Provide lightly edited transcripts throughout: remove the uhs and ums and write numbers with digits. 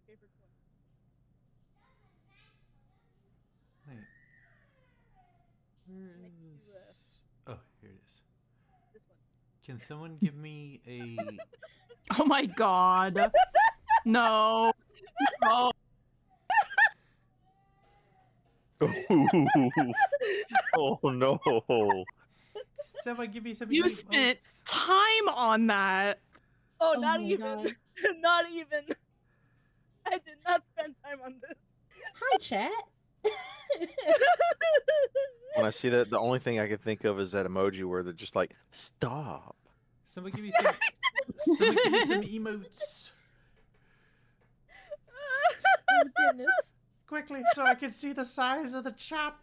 favorite one. Wait. Where Next to is... Oh, here it is. this one. Can someone give me a... Oh my god. No. No. Oh no. Someone give me some You emotes. spent time on that. Oh, Oh not my even. God. Not even. I did not spend time on this. Hi, chat. When I see that, the only thing I can think of is that emoji where they're just like, stop. Someone give me some... Someone give me some emotes. Oh goodness. Quickly, so I can see the size of the chat.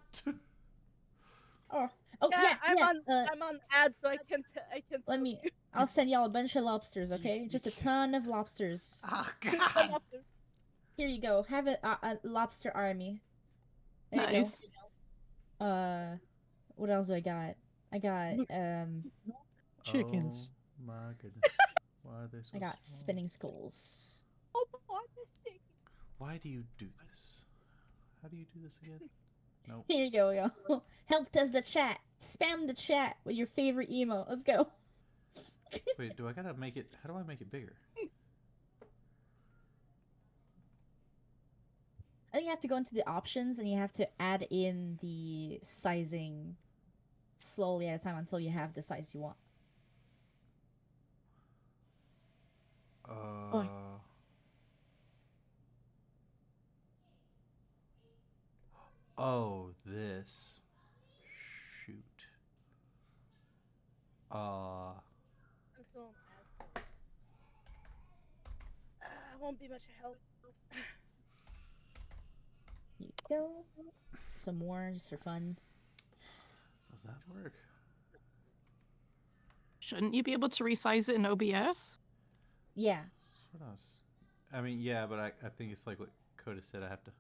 Oh Yeah, yeah. I'm on ads, so I can't. I can't. Let tell me. you. I'll send y'all a bunch of lobsters, okay? Just a ton of lobsters. Oh, I'm God. up there. Here you go. Have a lobster army. There Nice. you go. What else do I got? I got Chickens. Oh, my goodness. Why are they so I got small? spinning skulls. Oh, boy, this shaking. Why do you do this? How do you do this again? Nope. Here you go, y'all. Help test the chat. Spam the chat with your favorite emo. Let's go. Wait, do I gotta make it... How do I make it bigger? I think you have to go into the options and you have to add in the sizing slowly at a time until you have the size you want. Oh, this. Shoot. I'm still on ads. I won't be much help. Here you go. Some more just for fun. Does that work? Shouldn't you be able to resize it in OBS? Yeah. What else? I mean, yeah, but I think it's like what Coda said. I have to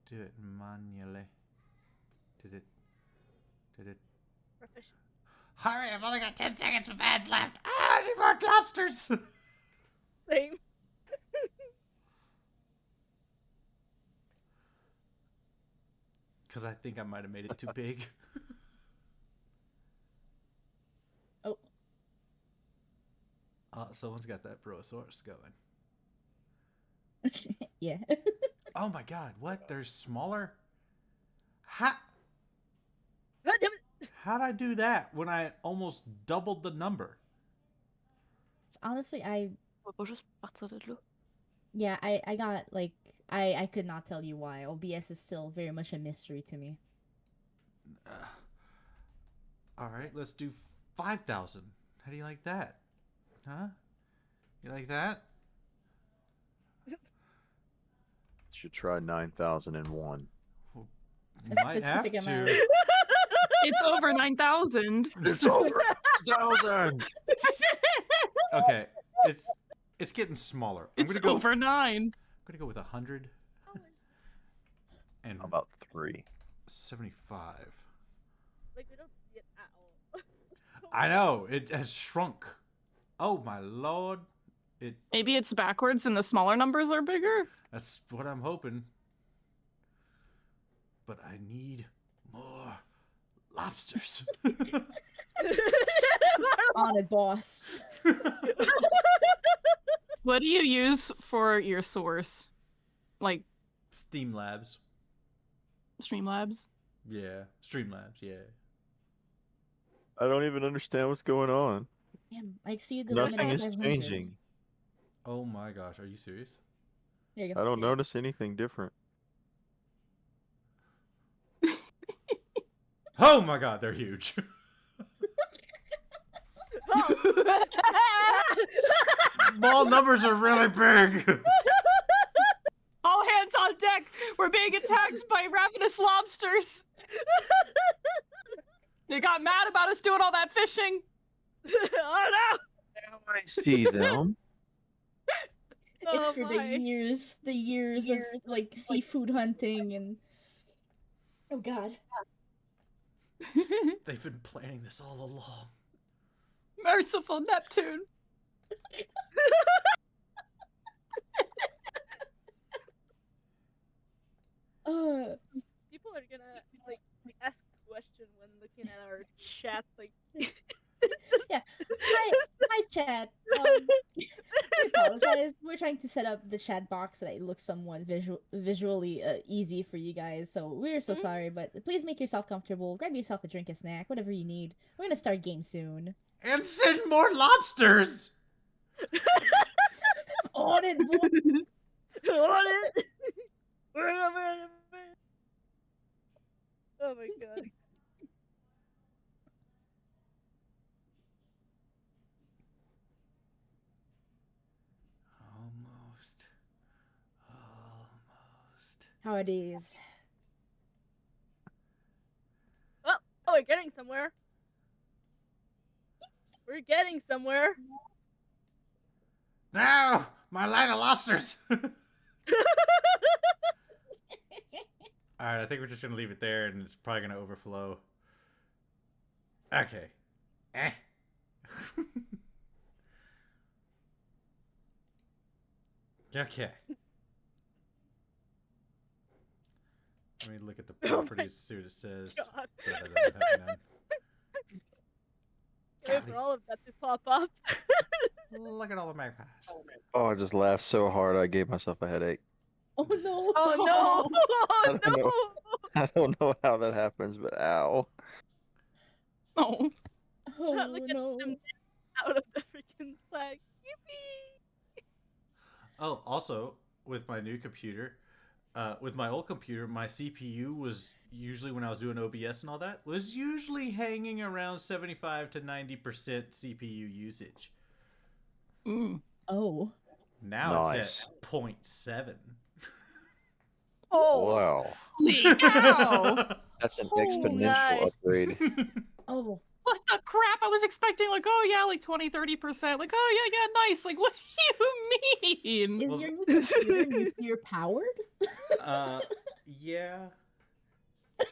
do it manually. Did it? Proficient. Hurry! I've only got 10 seconds of ads left. Ah, I need more lobsters. Same. Because I think I might have made it too big. Oh. Someone's got that Brosaurus going. Yeah. Oh my god, what? They're smaller? How'd I do that when I almost doubled the number? It's honestly, I got like I could not tell you why. OBS is still very much a mystery to me. Alright, let's do 5,000. How do you like that? Huh? You like that? Should try 9001. A Might have specific to. amount. It's over 9,000. It's over 1,000. Okay, it's getting smaller. I'm It's gonna go. over 9. I'm gonna go with 100 and How about 3? 75. Like, we don't see it at all. I know it has shrunk. Oh my lord! Maybe it's backwards and the smaller numbers are bigger? That's what I'm hoping. But I need more lobsters. On it, boss. What do you use for your source? Like Steam Labs. Streamlabs? Yeah, Streamlabs. Yeah. I don't even understand what's going on. Damn, I see the Nothing limit is at 500. changing. Oh my gosh, are you serious? There you go. I don't notice anything different. Oh my god, they're huge. Small numbers are really big. All hands on deck! We're being attacked by ravenous lobsters! They got mad about us doing all that fishing! Oh no! Now I see them. It's Oh, for my. the years of like seafood hunting and oh god. They've been planning this all along. Merciful Neptune! gonna like ask a question when looking at our chat. Like, it's just, Yeah. Hi, chat. We apologize. We're trying to set up the chat box so that it looks somewhat visually easy for you guys. So we're so sorry, but please make yourself comfortable. Grab yourself a drink, a snack, whatever you need. We're gonna start game soon. And send more lobsters! On it, boy. on it. We're over it. Oh my god. Almost. Almost. How it is. Oh, we're getting somewhere. We're getting somewhere. Now! My line of lobsters! Alright, I think we're just gonna leave it there and it's probably gonna overflow. Okay. Eh. Okay. Let me look at the properties, see what it says. God. Da-da-da-da-da-da. Wait for all of that to pop up. Look at all the magpies. Oh, I just laughed so hard I gave myself a headache. Oh no. Oh no! I Oh don't know. no! I don't know how that happens, but ow. Oh. Oh Look at no. them out of the freaking flag. Yippee! Oh, also, with my new computer, with my old computer, my CPU was usually, when I was doing OBS and all that, was usually hanging around 75 to 90% CPU usage. Mm. Oh. Now Nice. it's at 0.7. Oh! Wow. Holy cow! That's an Oh, exponential nice. upgrade. Oh. What the crap? I was expecting like, oh yeah, like 20-30%. Like, oh yeah, nice. Like, what do you mean? Is Well- your new computer nuclear powered? Yeah.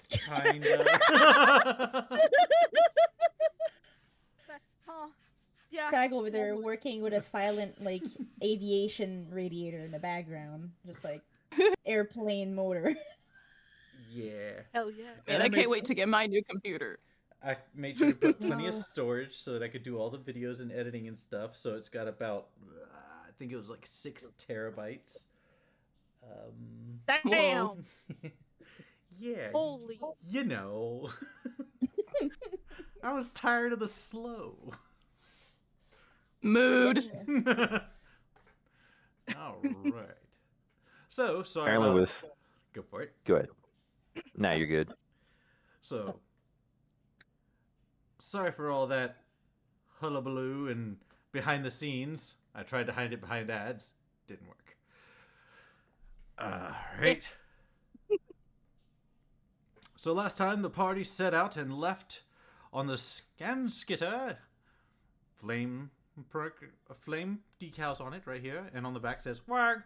Kinda. Oh, yeah. Crag over there working with a silent like aviation radiator in the background, just like airplane motor. Yeah. Hell yeah. Man, And I I can't made- wait to get my new computer. I made sure to put plenty of No. storage so that I could do all the videos and editing and stuff. So it's got about, I think it was like 6 terabytes. Damn. Yeah. Holy. You know. I was tired of the slow. Mood. All right. So, sorry Apparently about with... Go for it. Go ahead. Now you're good. So, sorry for all that hullabaloo and behind the scenes. I tried to hide it behind ads. Didn't work. Alright. So last time the party set out and left on the Scanskitter. Flame decals on it right here. And on the back says, WAG.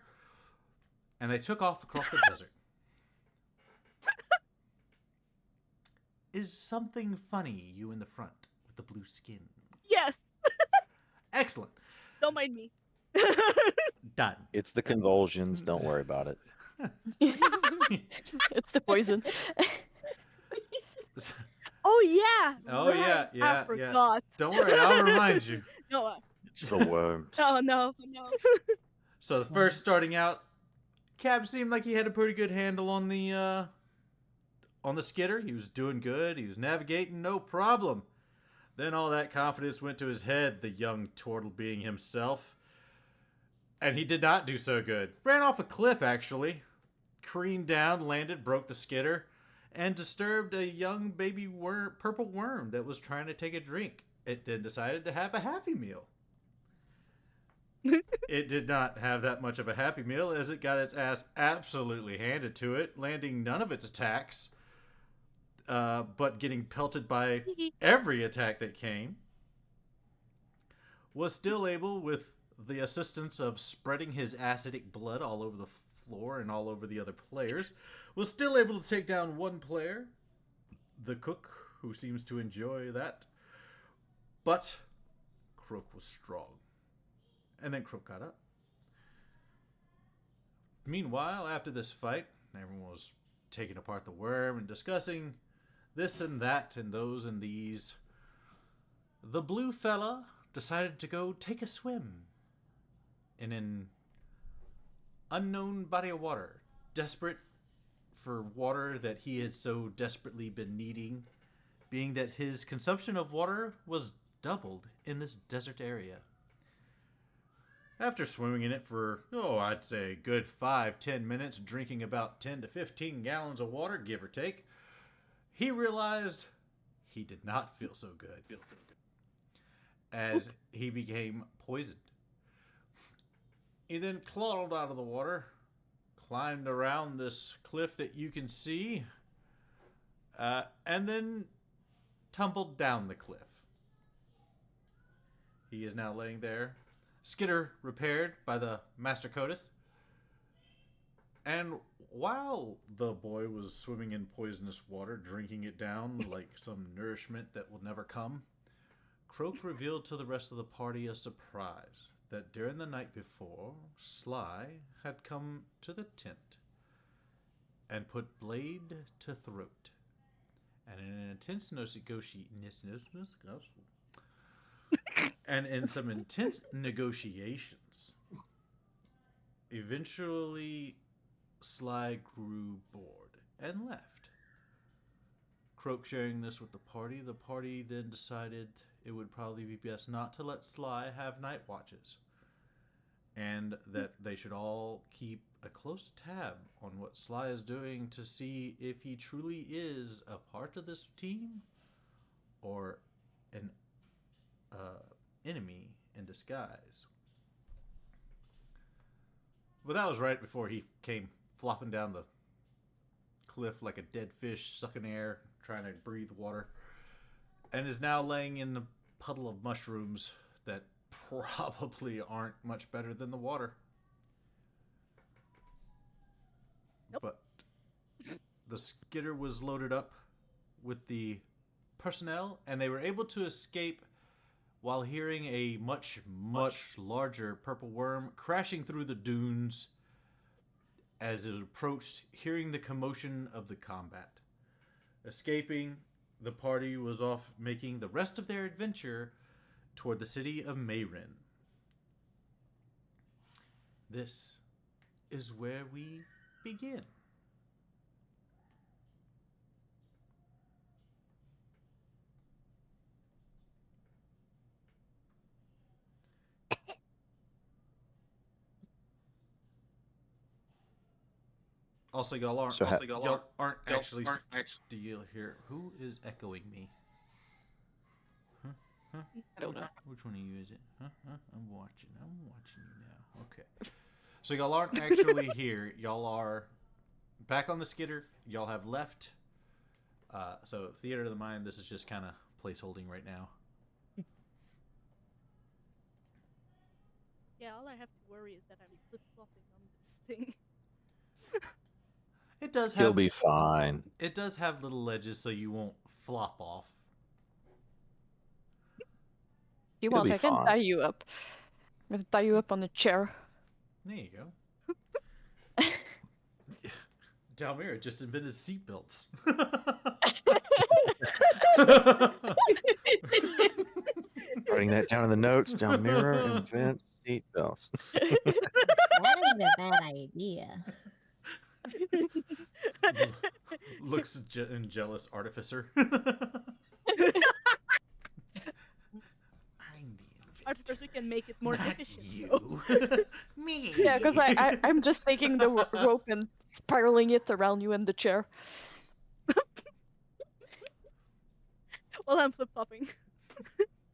And they took off across the desert. Is something funny, you in the front with the blue skin? Yes. Excellent. Don't mind me. Done. It's the convulsions. Don't worry about it. It's the poison. Oh yeah. Oh, yeah, right, yeah, I forgot. Don't worry, I'll remind you. No. It's the worms. Oh no. No. So the first starting out, Cab seemed like he had a pretty good handle on the skitter. He was doing good. He was navigating, no problem. Then all that confidence went to his head, the young turtle being himself. And he did not do so good. Ran off a cliff, actually. Careened down, landed, broke the skitter, and disturbed a young baby purple worm that was trying to take a drink. It then decided to have a Happy Meal. It did not have that much of a Happy Meal, as it got its ass absolutely handed to it, landing none of its attacks, but getting pelted by every attack that came. Was still able, with the assistance of spreading his acidic blood all over the floor and all over the other players, was still able to take down one player, the cook, who seems to enjoy that. But Croak was strong. And then Croak got up. Meanwhile, after this fight, everyone was taking apart the worm and discussing this and that and those and these, the blue fella decided to go take a swim in an unknown body of water, desperate for water that he had so desperately been needing, being that his consumption of water was doubled in this desert area. After swimming in it for, I'd say a good 5-10 minutes, drinking about 10 to 15 gallons of water, give or take, he realized he did not feel so good, as he became poisoned. He then clawed out of the water, climbed around this cliff that you can see, and then tumbled down the cliff. He is now laying there, Skitter repaired by the Master Codus. And while the boy was swimming in poisonous water, drinking it down like some nourishment that will never come, Croak revealed to the rest of the party a surprise that during the night before, Sly had come to the tent and put blade to throat. And in an intense negotiations, eventually Sly grew bored and left. Croak sharing this with the party then decided it would probably be best not to let Sly have night watches, and that they should all keep a close tab on what Sly is doing to see if he truly is a part of this team or an enemy in disguise. But that was right before he came flopping down the cliff like a dead fish, sucking air, trying to breathe water, and is now laying in a puddle of mushrooms that probably aren't much better than the water. Nope. But the skitter was loaded up with the personnel, and they were able to escape while hearing a much larger purple worm crashing through the dunes as it approached, hearing the commotion of the combat. Escaping, the party was off making the rest of their adventure toward the city of Mayrin. This is where we begin. Also, y'all aren't, So ha- y'all aren't actually still here. Who is echoing me? Huh? Huh? I don't know. Which one of you is it? Huh? I'm watching you now. Okay. So y'all aren't actually here. Y'all are back on the skitter. Y'all have left. So Theater of the Mind, this is just kind of placeholding right now. Yeah, all I have to worry is that I'm flip-flopping on this thing. It does He'll have be fine. It does have little ledges so you won't flop off. You He'll want? be I can fine. tie you up. I'm gonna tie you up on a chair. There you go. Dalmira just invented seatbelts. Writing that down in the notes. Down mirror invent seatbelts. That ain't a bad idea. Looks and jealous artificer. I'm the inventor. Artificer can make it more Not efficient. you. Me. Yeah, because I'm just taking the rope and spiraling it around you in the chair. While I'm flip-flopping.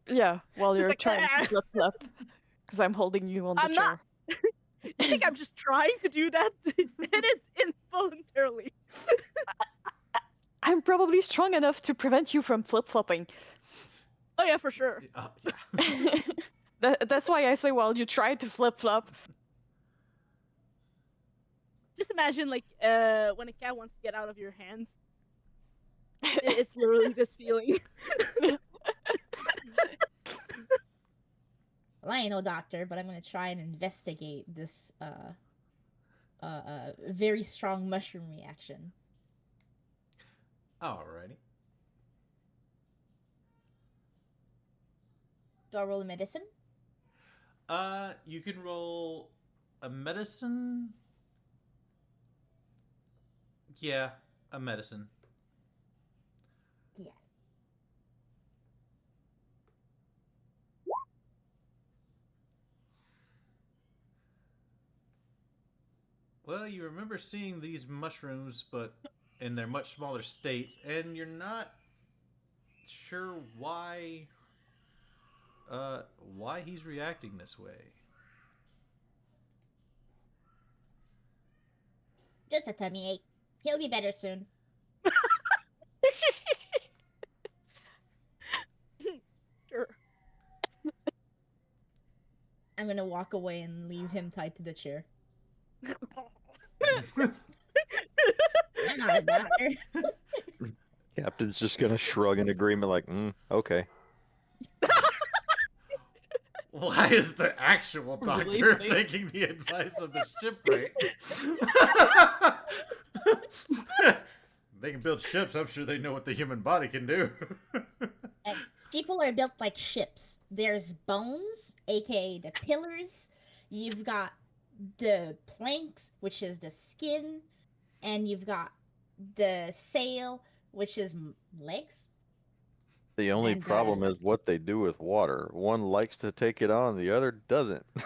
Yeah, while Just you're like, trying "Ah!" to flip flop. Because I'm holding you on the I'm chair. not- You think I'm just trying to do that? It is involuntarily. I'm probably strong enough to prevent you from flip flopping. Oh yeah, for sure. Yeah. That's why I say while you try to flip flop. Just imagine like when a cat wants to get out of your hands. It's literally this feeling. Well, I ain't no doctor, but I'm gonna try and investigate this very strong mushroom reaction. Alrighty. Do I roll a medicine? You can roll a medicine. Yeah, a medicine. Yeah. Well, you remember seeing these mushrooms, but in their much smaller states, and you're not sure why he's reacting this way. Just a tummy ache. He'll be better soon. Sure. I'm gonna walk away and leave him tied to the chair. I'm not a doctor. Captain's just gonna shrug in agreement, like, okay. Why is the actual Really? doctor taking the advice of the shipwright? They can build ships. I'm sure they know what the human body can do. People are built like ships. There's bones, aka the pillars. You've got the planks, which is the skin, and you've got the sail, which is legs. The only And, problem is what they do with water. One likes to take it on, the other doesn't. I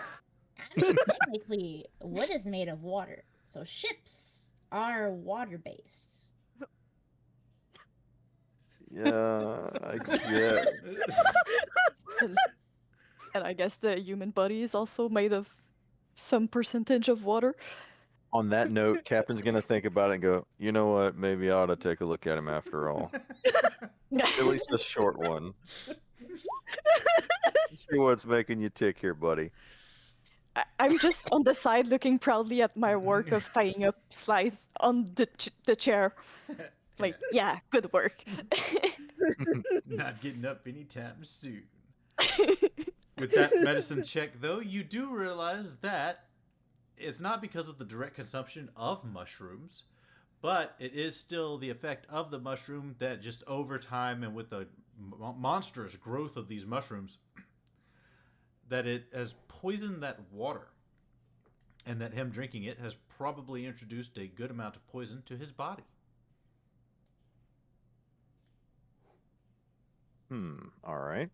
mean, technically, wood is made of water, so ships are water-based. Yeah, I get. And I guess the human body is also made of some percentage of water. On that note, Captain's gonna think about it and go, you know what? Maybe I ought to take a look at him after all. At least a short one. See what's making you tick here, buddy. I'm just on the side looking proudly at my work of tying up slides on the chair. Like, yeah, good work. Not getting up anytime soon. With that medicine check, though, you do realize that it's not because of the direct consumption of mushrooms, but it is still the effect of the mushroom that just over time and with the monstrous growth of these mushrooms, that it has poisoned that water. And that him drinking it has probably introduced a good amount of poison to his body. All right.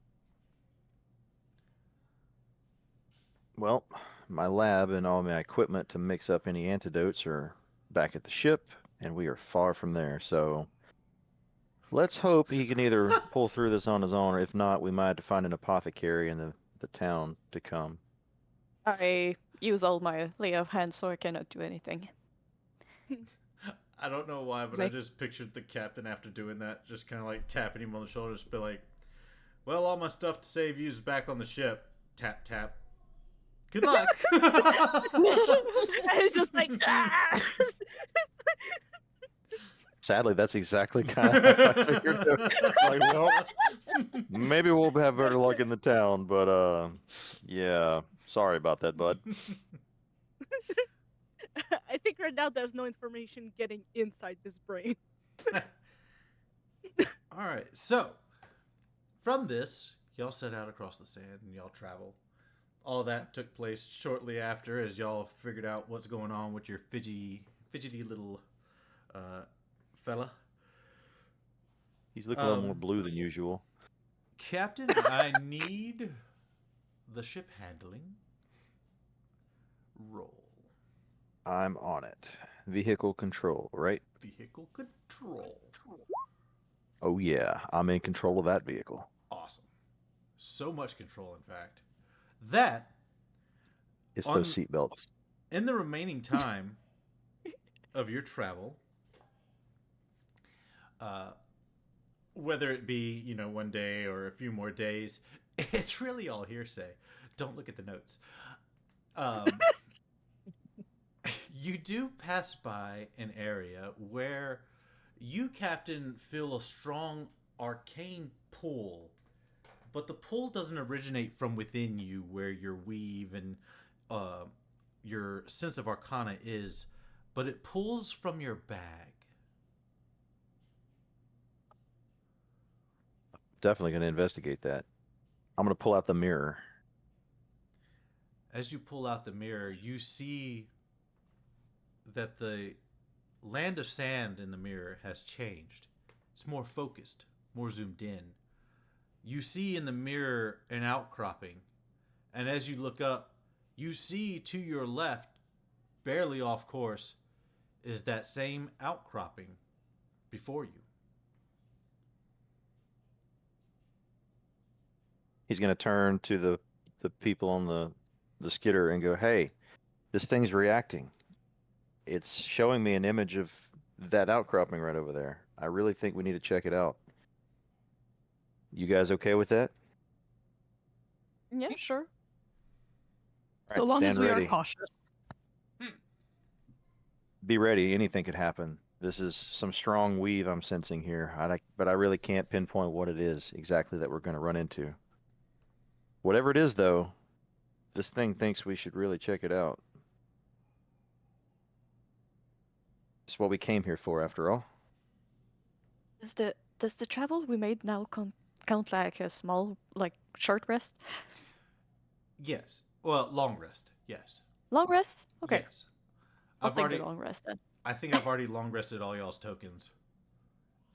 Well, my lab and all my equipment to mix up any antidotes are back at the ship, and we are far from there, so let's hope he can either pull through this on his own, or if not, we might have to find an apothecary in the town to come. I use all my lay of hands, so I cannot do anything. I don't know why, but I Like- just pictured the captain after doing that, just kind of like tapping him on the shoulder, just be like, well, all my stuff to save you is back on the ship. Tap, tap. Good luck. It's just like, ah! Sadly, that's exactly kind of how I figured it. Like, well, maybe we'll have better luck in the town, but yeah, sorry about that, bud. I think right now there's no information getting inside this brain. All right, so from this, y'all set out across the sand and y'all travel. All that took place shortly after as y'all figured out what's going on with your fidgety little fella. He's looking a little more blue than usual. Captain, I need the ship handling roll. I'm on it. Vehicle control, right? Vehicle control. Oh yeah, I'm in control of that vehicle. Awesome. So much control, in fact. That, It's On- those seatbelts. in the remaining time of your travel, whether it be, one day or a few more days, it's really all hearsay. Don't look at the notes. You do pass by an area where you, Captain, feel a strong arcane pull, but the pull doesn't originate from within you where your weave and your sense of arcana is, but it pulls from your bag. definitely going to investigate that. I'm going to pull out the mirror. As you pull out the mirror, you see that the land of sand in the mirror has changed. It's more focused, more zoomed in. You see in the mirror an outcropping, and as you look up, you see to your left, barely off course, is that same outcropping before you. He's going to turn to the people on the skidder and go, "Hey, this thing's reacting. It's showing me an image of that outcropping right over there. I really think we need to check it out. You guys okay with that?" Yeah, sure. All So right, long stand as we ready. are cautious. Be ready. Anything could happen. This is some strong weave I'm sensing here. But I really can't pinpoint what it is exactly that we're going to run into. Whatever it is, though, this thing thinks we should really check it out. It's what we came here for, after all. Does the travel we made now count like a small, like, short rest? Yes. Well, long rest. Yes. Long rest? Okay. Yes. I'll I've take already. the long rest then. I think I've already long rested all y'all's tokens.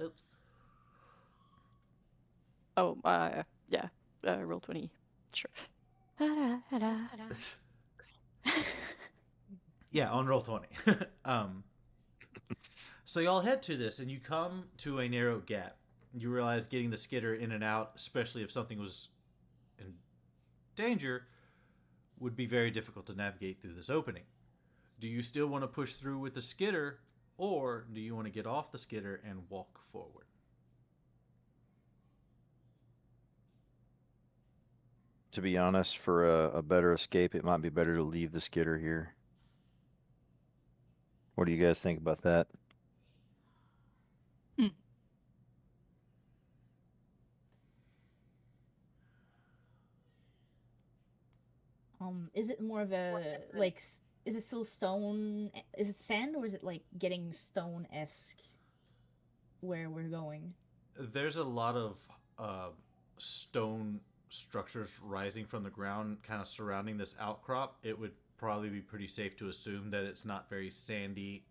Oops. Oh, yeah. Roll 20. Sure. Yeah, on roll 20. So y'all head to this, and you come to a narrow gap. You realize getting the skidder in and out, especially if something was in danger, would be very difficult to navigate through this opening. Do you still want to push through with the skidder, or do you want to get off the skidder and walk forward? To be honest, for a better escape, it might be better to leave the skidder here. What do you guys think about that? Is it more of a like? Is it still stone? Is it sand or is it like getting stone esque? Where we're going? There's a lot of stone structures rising from the ground, kind of surrounding this outcrop. It would probably be pretty safe to assume that it's not very sandy.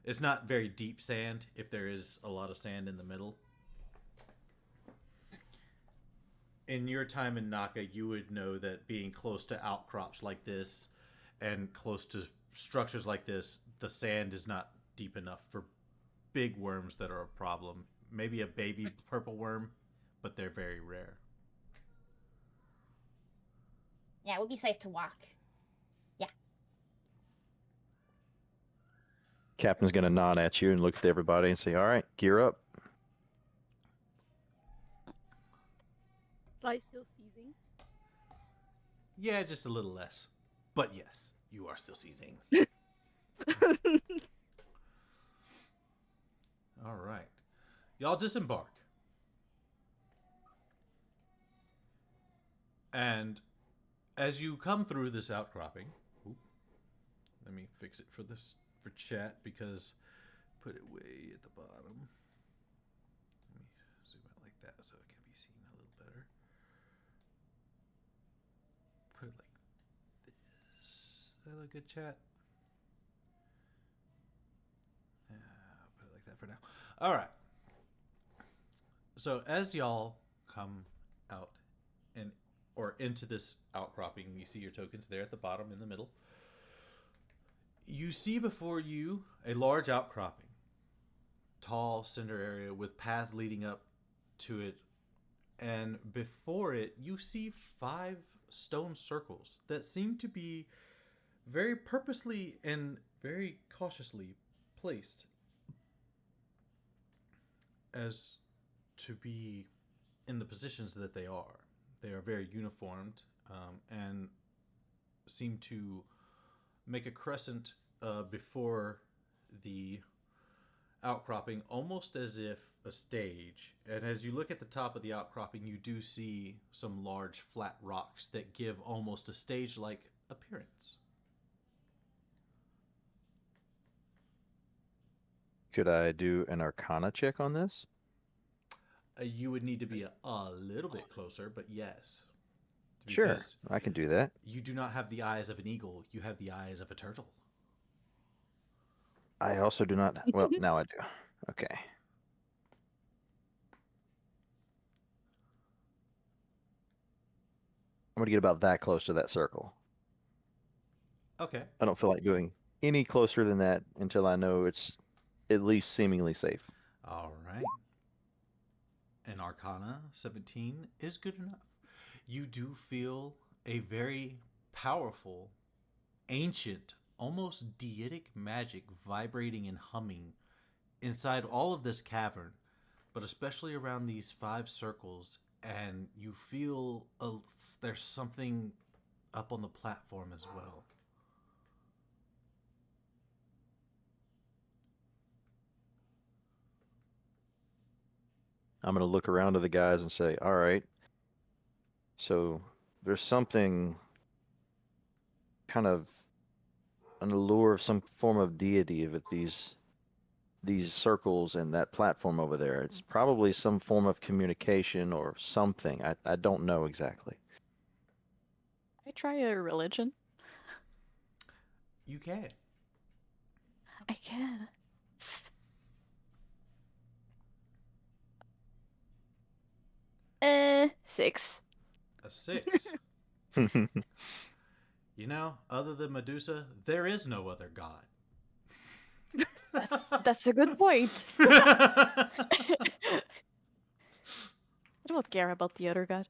It's not very deep sand if there is a lot of sand in the middle. In your time in Naka, you would know that being close to outcrops like this and close to structures like this, the sand is not deep enough for big worms that are a problem. Maybe a baby purple worm, but they're very rare. Yeah, it would be safe to walk. Yeah. Captain's going to nod at you and look at everybody and say, "All right, gear up." Sly still seizing. Yeah, just a little less. But yes, you are still seizing. All right. Y'all disembark. And as you come through this outcropping, let me fix it for chat because put it way at the bottom. Let me zoom out like that so it can be seen a little better. Put it like this. Is that a good chat? Put it like that for now. All right. So as y'all come out and or into this outcropping, you see your tokens there at the bottom in the middle. You see before you a large outcropping, tall cinder area with paths leading up to it, and before it you see 5 stone circles that seem to be very purposely and very cautiously placed as to be in the positions that they are. They are very uniformed and seem to make a crescent before the outcropping, almost as if a stage. And as you look at the top of the outcropping, you do see some large flat rocks that give almost a stage-like appearance. Could I do an Arcana check on this? You would need to be a little bit closer, but yes. Sure, Because I can do that. you do not have the eyes of an eagle, you have the eyes of a turtle. I also do not. Well, now I do. Okay. I'm gonna get about that close to that circle. Okay. I don't feel like going any closer than that until I know it's at least seemingly safe. All right. An Arcana 17 is good enough. You do feel a very powerful, ancient, almost deitic magic vibrating and humming inside all of this cavern, but especially around these 5 circles. And you feel there's something up on the platform as well. I'm gonna look around to the guys and say, "All right, so there's something kind of an allure of some form of deity with these circles and that platform over there. It's probably some form of communication or something. I don't know exactly. I try a religion. You can. I can. 6. A 6. You know, other than Medusa, there is no other god. That's a good point. I don't care about the other god.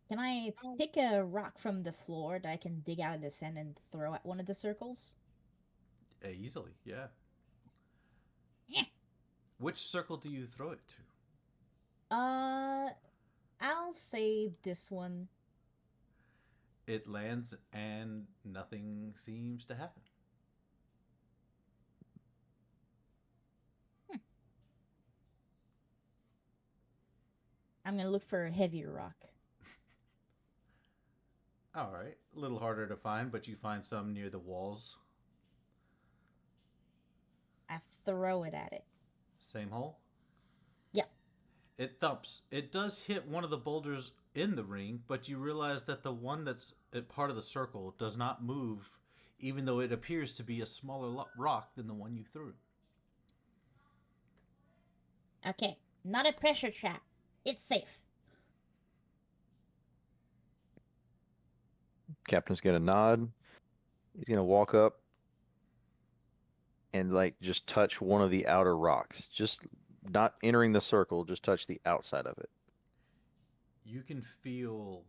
Can I pick a rock from the floor that I can dig out of the sand and throw at one of the circles? Easily, yeah. Yeah. Which circle do you throw it to? I'll say this one. It lands and nothing seems to happen. I'm gonna look for a heavier rock. All right. A little harder to find, but you find some near the walls. I throw it at it. Same hole? Yeah. It thumps. It does hit one of the boulders in the ring, but you realize that the one that's at part of the circle does not move, even though it appears to be a smaller rock than the one you threw. Okay, not a pressure trap. It's safe. Captain's gonna nod. He's gonna walk up and like just touch one of the outer rocks. Just not entering the circle, just touch the outside of it. You can feel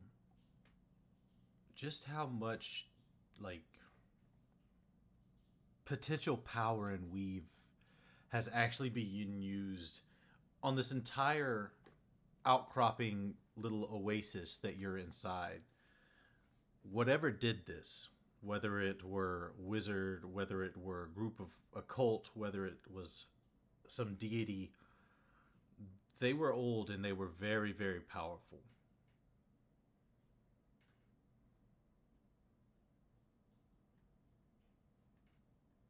just how much, like, potential power and weave has actually been used on this entire outcropping little oasis that you're inside. Whatever did this, whether it were wizard, whether it were a group of occult, whether it was some deity, they were old and they were very, very powerful.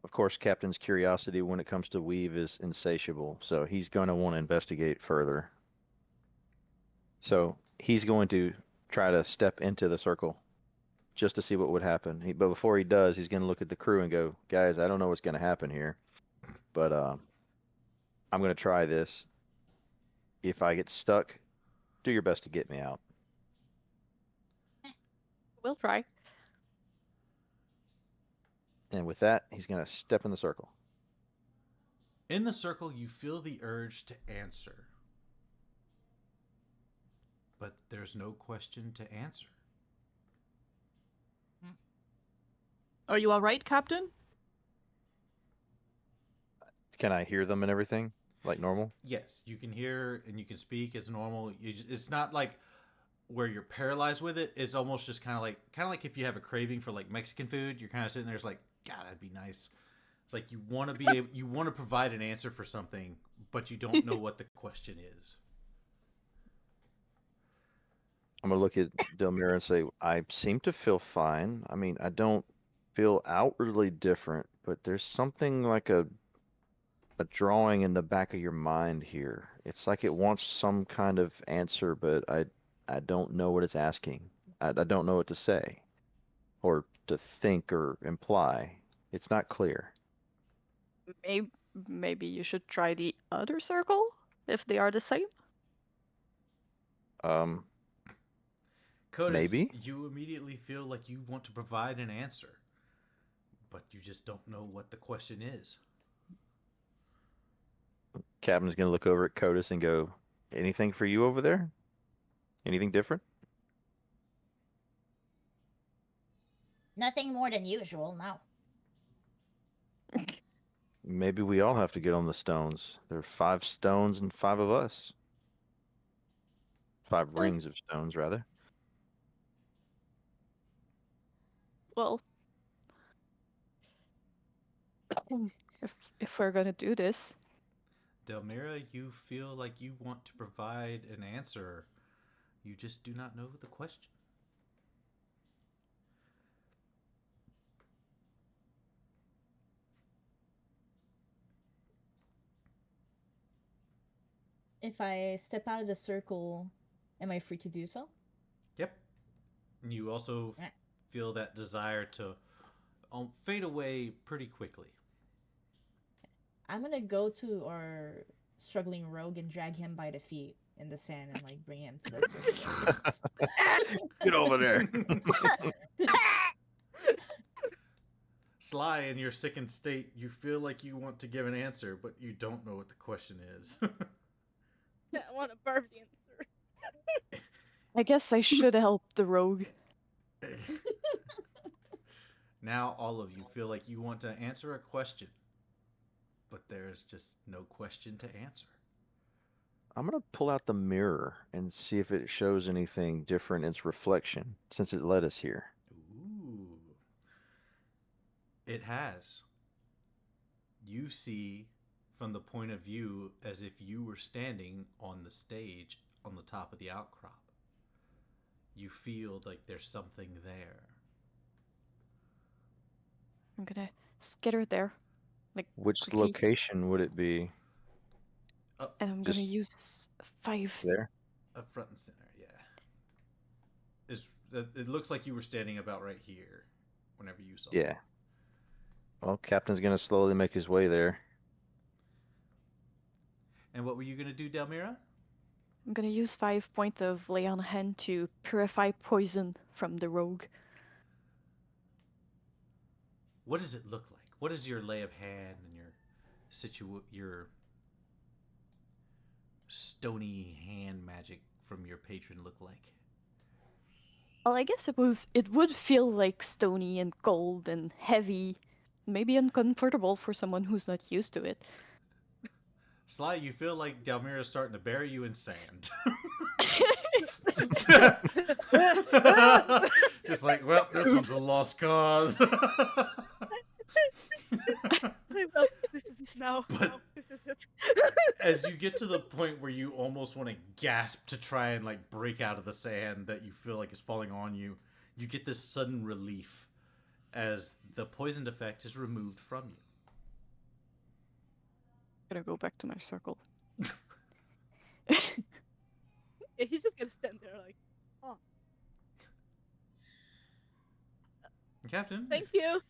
Of course, Captain's curiosity when it comes to weave is insatiable, so he's going to want to investigate further. So he's going to try to step into the circle just to see what would happen. But before he does, he's going to look at the crew and go, "Guys, I don't know what's going to happen here, but I'm going to try this. If I get stuck, do your best to get me out." We'll try. And with that, he's going to step in the circle. In the circle, you feel the urge to answer. But there's no question to answer. Are you all right, Captain? Can I hear them and everything like normal? Yes, you can hear and you can speak as normal. It's not like where you're paralyzed with it. It's almost just kind of like if you have a craving for like Mexican food. You're kind of sitting there, it's like, God, that'd be nice. It's like you want to be able, you want to provide an answer for something, but you don't know what the question is. I'm going to look at Delmira and say, "I seem to feel fine. I mean, I don't feel outwardly different, but there's something like a drawing in the back of your mind here. It's like it wants some kind of answer, but I don't know what it's asking. I don't know what to say or to think or imply. It's not clear. Maybe, maybe you should try the other circle if they are the same. Um, Codis, maybe? you immediately feel like you want to provide an answer, but you just don't know what the question is. Captain's gonna look over at Codis and go, "Anything for you over there? Anything different?" Nothing more than usual, no. Maybe we all have to get on the stones. There are 5 stones and 5 of us. 5 rings of stones, rather. Well, if we're gonna do this, Delmira, you feel like you want to provide an answer. You just do not know the question. If I step out of the circle, am I free to do so? Yep. You also Yeah. feel that desire to fade away pretty quickly. I'm gonna go to our struggling rogue and drag him by the feet in the sand and like bring him to the circle. Get over there. Sly, in your sickened state, you feel like you want to give an answer, but you don't know what the question is. I want to barf the answer. I guess I should help the rogue. Now all of you feel like you want to answer a question, but there's just no question to answer. I'm gonna pull out the mirror and see if it shows anything different in its reflection, since it led us here. Ooh. It has. You see from the point of view as if you were standing on the stage on the top of the outcrop. You feel like there's something there. I'm gonna skitter there, like Which quickly, location would it be? Up, and I'm Just gonna use 5. there? up front and center, yeah. It looks like you were standing about right here whenever you saw it. Yeah. Well, Captain's gonna slowly make his way there. And what were you going to do, Delmira? I'm gonna use 5 point of lay on hand to purify poison from the rogue. What does it look like? What is your lay of hand and your stony hand magic from your patron look like? Well, I guess it would feel like stony and cold and heavy, maybe uncomfortable for someone who's not used to it. Sly, you feel like Delmira's starting to bury you in sand. Just like, well, this one's a lost cause. Well, this is it now. But- No, this is it. As you get to the point where you almost want to gasp to try and like break out of the sand that you feel like is falling on you, you get this sudden relief as the poisoned effect is removed from you. Gonna go back to my circle. Yeah, he's just gonna stand there like, oh, Captain, thank you.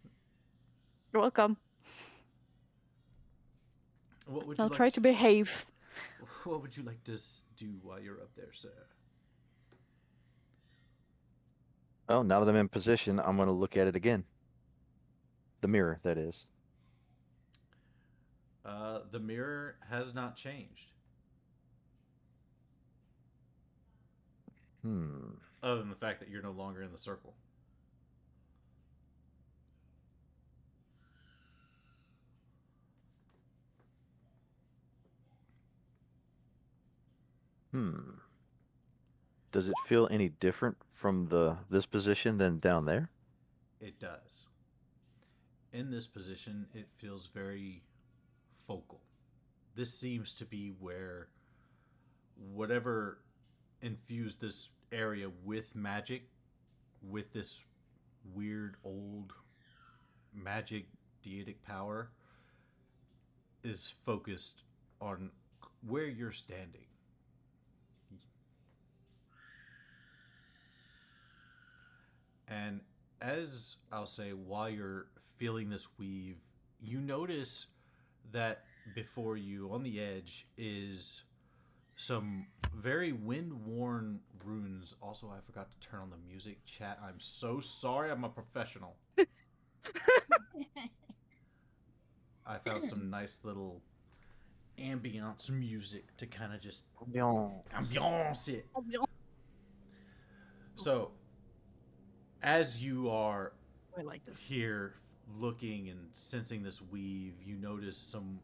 You're welcome. what would you I'll like try to behave. What would you like to do while you're up there, sir? Oh, now that I'm in position, I'm gonna look at it again. The mirror, that is. The mirror has not changed. Other than the fact that you're no longer in the circle. Does it feel any different from this position than down there? It does. In this position, it feels very focal. This seems to be where whatever infused this area with magic, with this weird old magic, deitic power is focused on where you're standing. And as I'll say, while you're feeling this weave, you notice that before you on the edge is some very wind-worn runes. Also, I forgot to turn on the music. Chat, I'm so sorry. I'm a professional. I found some nice little ambiance music to kind of just ambiance it. So, as you are I like this. here looking and sensing this weave, you notice some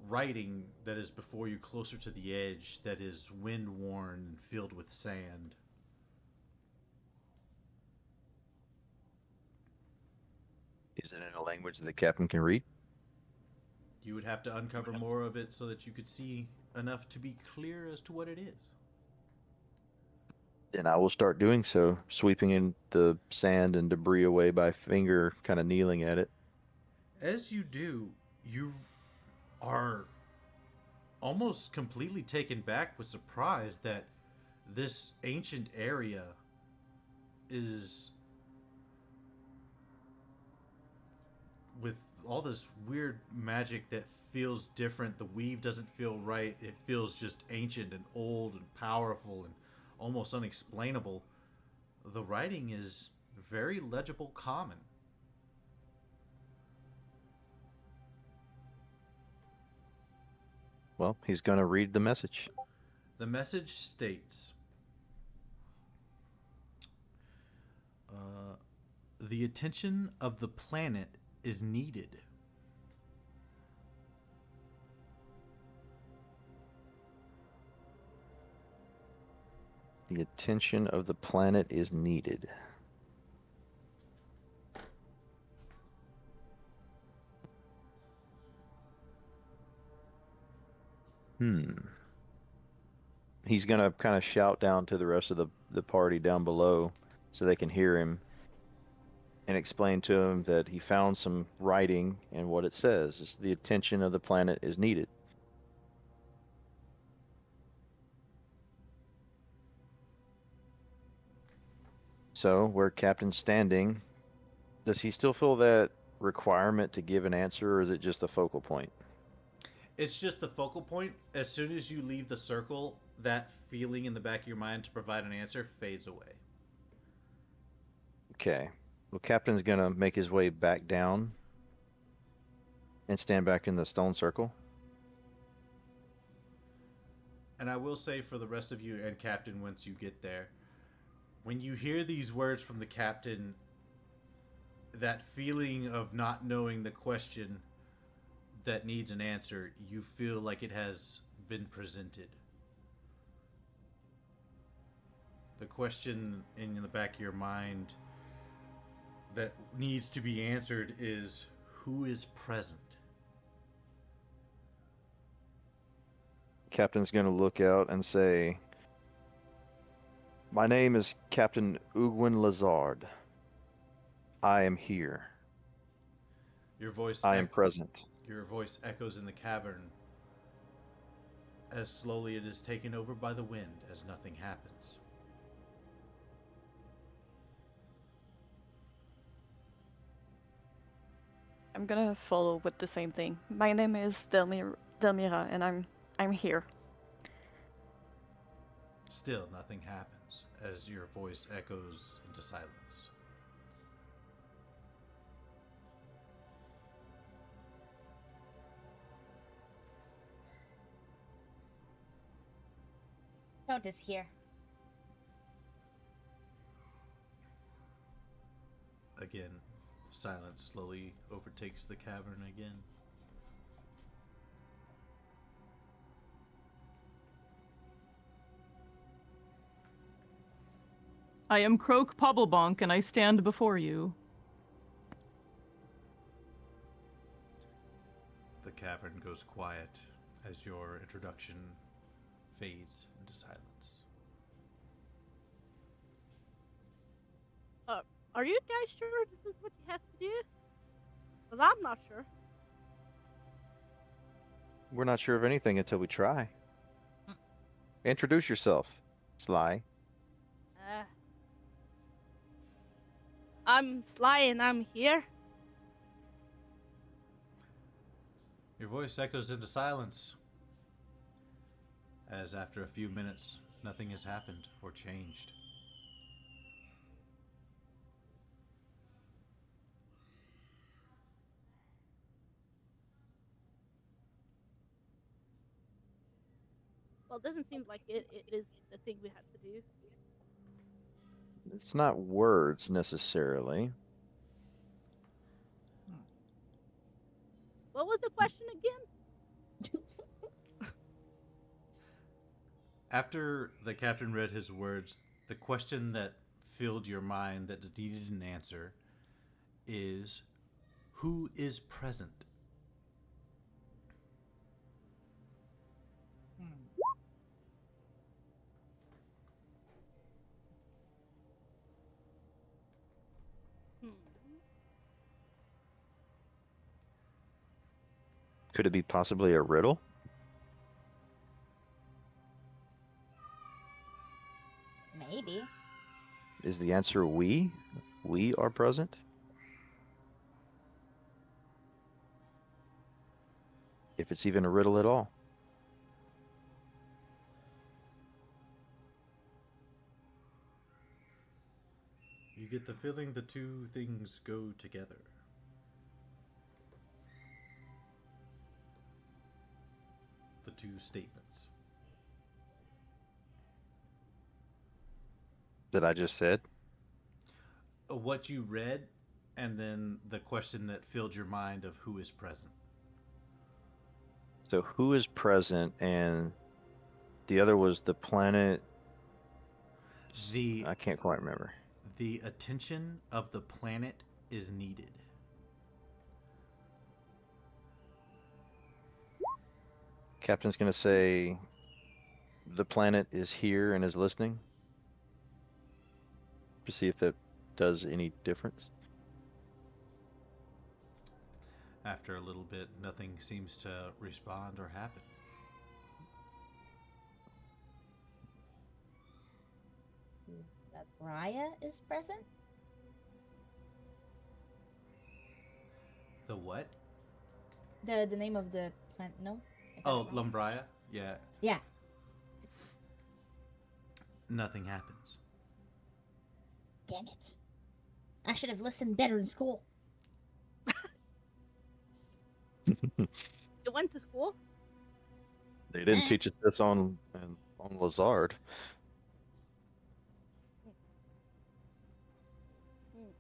writing that is before you closer to the edge that is wind-worn and filled with sand. Is it in a language that the captain can read? You would have to uncover more of it so that you could see enough to be clear as to what it is. Then I will start doing so, sweeping in the sand and debris away by finger, kind of kneeling at it. As you do, you are almost completely taken back with surprise that this ancient area is with all this weird magic that feels different. The weave doesn't feel right. It feels just ancient and old and powerful and almost unexplainable. The writing is very legible common. Well, he's going to read the message. The message states, the attention of the planet is needed. The attention of the planet is needed. He's going to kind of shout down to the rest of the party down below so they can hear him and explain to him that he found some writing, and what it says is the attention of the planet is needed. So, where Captain's standing, does he still feel that requirement to give an answer, or is it just a focal point? It's just the focal point. As soon as you leave the circle, that feeling in the back of your mind to provide an answer fades away. Okay. Well, Captain's going to make his way back down and stand back in the stone circle. And I will say for the rest of you and Captain, once you get there, when you hear these words from the Captain, that feeling of not knowing the question that needs an answer, you feel like it has been presented. The question in the back of your mind that needs to be answered is, who is present? Captain's going to look out and say, "My name is Captain Ugwin Lazard. I am here. I am present." Your voice echoes in the cavern as slowly it is taken over by the wind as nothing happens. I'm gonna follow with the same thing. My name is Delmira, and I'm here. Still nothing happens as your voice echoes into silence. Count is here. Again, silence slowly overtakes the cavern again. I am Croak Pobblebonk, and I stand before you. The cavern goes quiet as your introduction fades into silence. Are you guys sure this is what you have to do? Cause I'm not sure. We're not sure of anything until we try. Introduce yourself, Sly. Uh, I'm Sly and I'm here. Your voice echoes into silence, as after a few minutes, nothing has happened or changed. Well, it doesn't seem like it is the thing we had to do. It's not words necessarily. What was the question again? After the captain read his words, the question that filled your mind that he didn't answer is, who is present? Hmm. Could it be possibly a riddle? Maybe. Is the answer we? We are present? If it's even a riddle at all. You get the feeling the two things go together. The two statements. That I just said? What you read, and then the question that filled your mind of who is present. So who is present, and the other was the planet. The I can't quite remember. the attention of the planet is needed. Captain's gonna say the planet is here and is listening. To see if that does any difference. After a little bit, nothing seems to respond or happen. That Raya is present? The what? The name of the plant? No. I got Oh, it wrong. Lumbria? Yeah. Yeah. Nothing happens. Damn it. I should have listened better in school. You went to school? They didn't teach us this on Lazard. Hmm.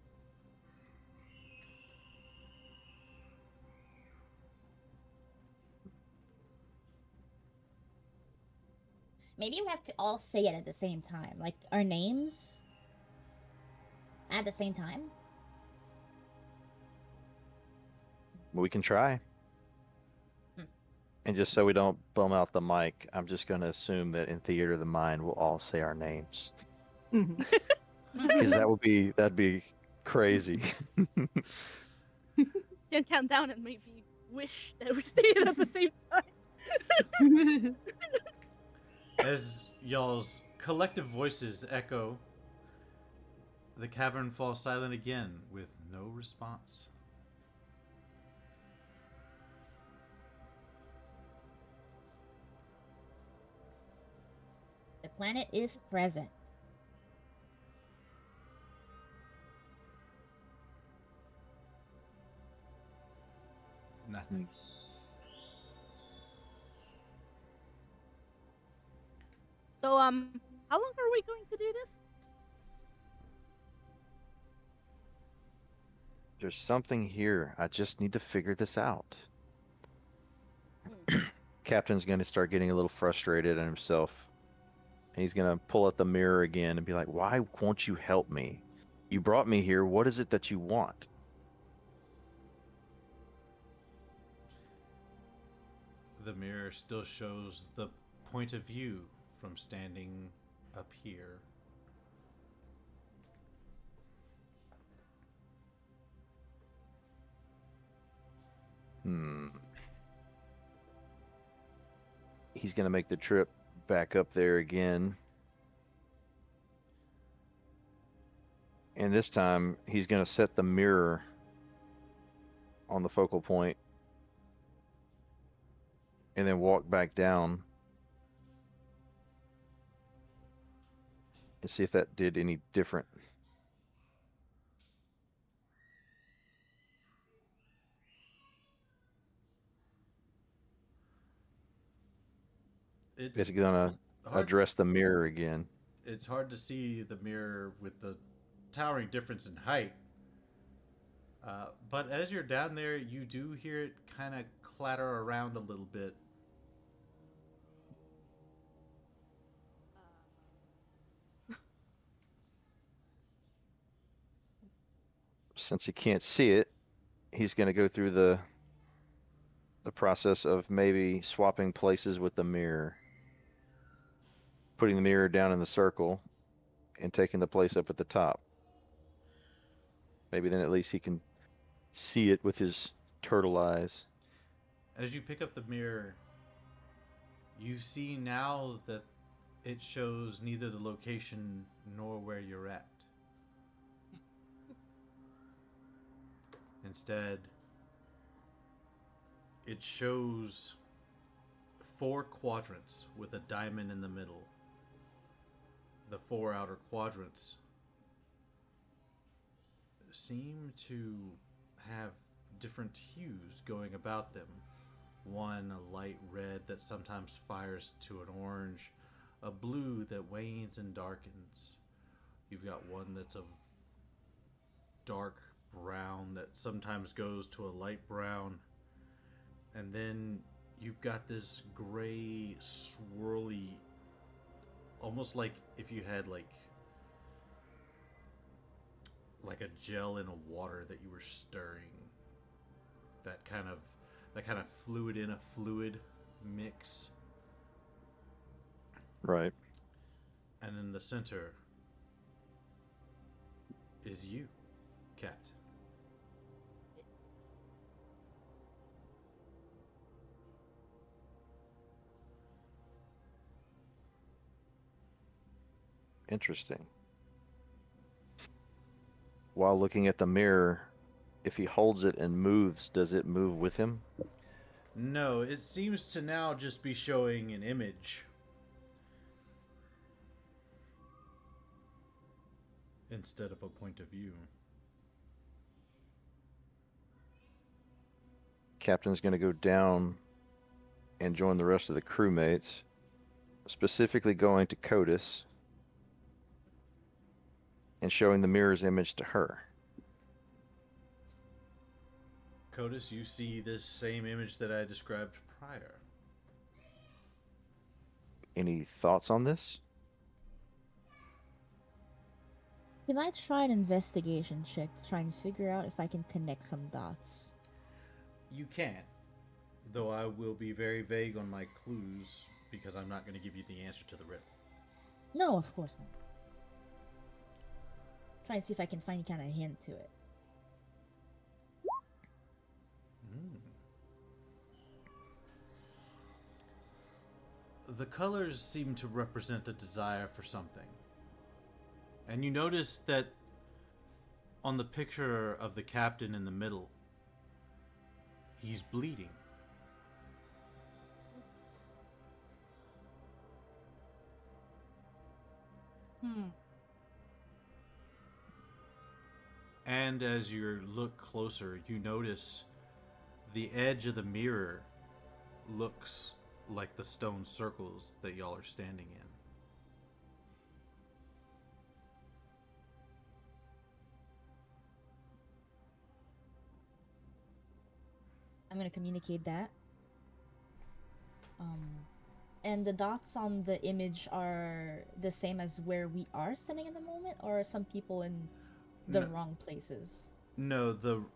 Maybe we have to all say it at the same time. Like our names at the same time. We can try. Hmm. And just so we don't bum out the mic, I'm just going to assume that in Theater of the Mind, we'll all say our names. Mhm. Because that'd be crazy. Can count down and maybe wish that we stayed at the same time. As y'all's collective voices echo, the cavern falls silent again with no response. The planet is present. Nothing. So, how long are we going to do this? There's something here. I just need to figure this out. Captain's going to start getting a little frustrated at himself. He's going to pull out the mirror again and be like, why won't you help me? You brought me here. What is it that you want? The mirror still shows the point of view from standing up here. Hmm. He's going to make the trip back up there again. And this time, he's going to set the mirror on the focal point and then walk back down and see if that did any different. It's It's going to hard. address the mirror again. It's hard to see the mirror with the towering difference in height. But as you're down there, you do hear it kind of clatter around a little bit. Since he can't see it, he's going to go through the process of maybe swapping places with the mirror, putting the mirror down in the circle and taking the place up at the top. Maybe then at least he can see it with his turtle eyes. As you pick up the mirror, you see now that it shows neither the location nor where you're at. Instead, it shows 4 quadrants with a diamond in the middle. The 4 outer quadrants seem to have different hues going about them. One a light red that sometimes fires to an orange, a blue that wanes and darkens. You've got one that's a dark brown that sometimes goes to a light brown. And then you've got this gray, swirly, almost like if you had like a gel in a water that you were stirring. That kind of fluid in a fluid mix. Right. And in the center is you, Captain. Interesting. While looking at the mirror, if he holds it and moves, does it move with him? No, it seems to now just be showing an image instead of a point of view. Captain's going to go down and join the rest of the crewmates, specifically going to Codis and showing the mirror's image to her. Codis, you see this same image that I described prior. Any thoughts on this? Can I try an investigation check to try and figure out if I can connect some dots? You can, though I will be very vague on my clues because I'm not going to give you the answer to the riddle. No, of course not. Try and see if I can find any kind of hint to it. The colors seem to represent a desire for something. And you notice that on the picture of the captain in the middle, he's bleeding. And as you look closer, you notice the edge of the mirror looks like the stone circles that y'all are standing in. I'm gonna communicate that. And the dots on the image are the same as where we are standing at the moment, or are some people in the No. wrong places? No, the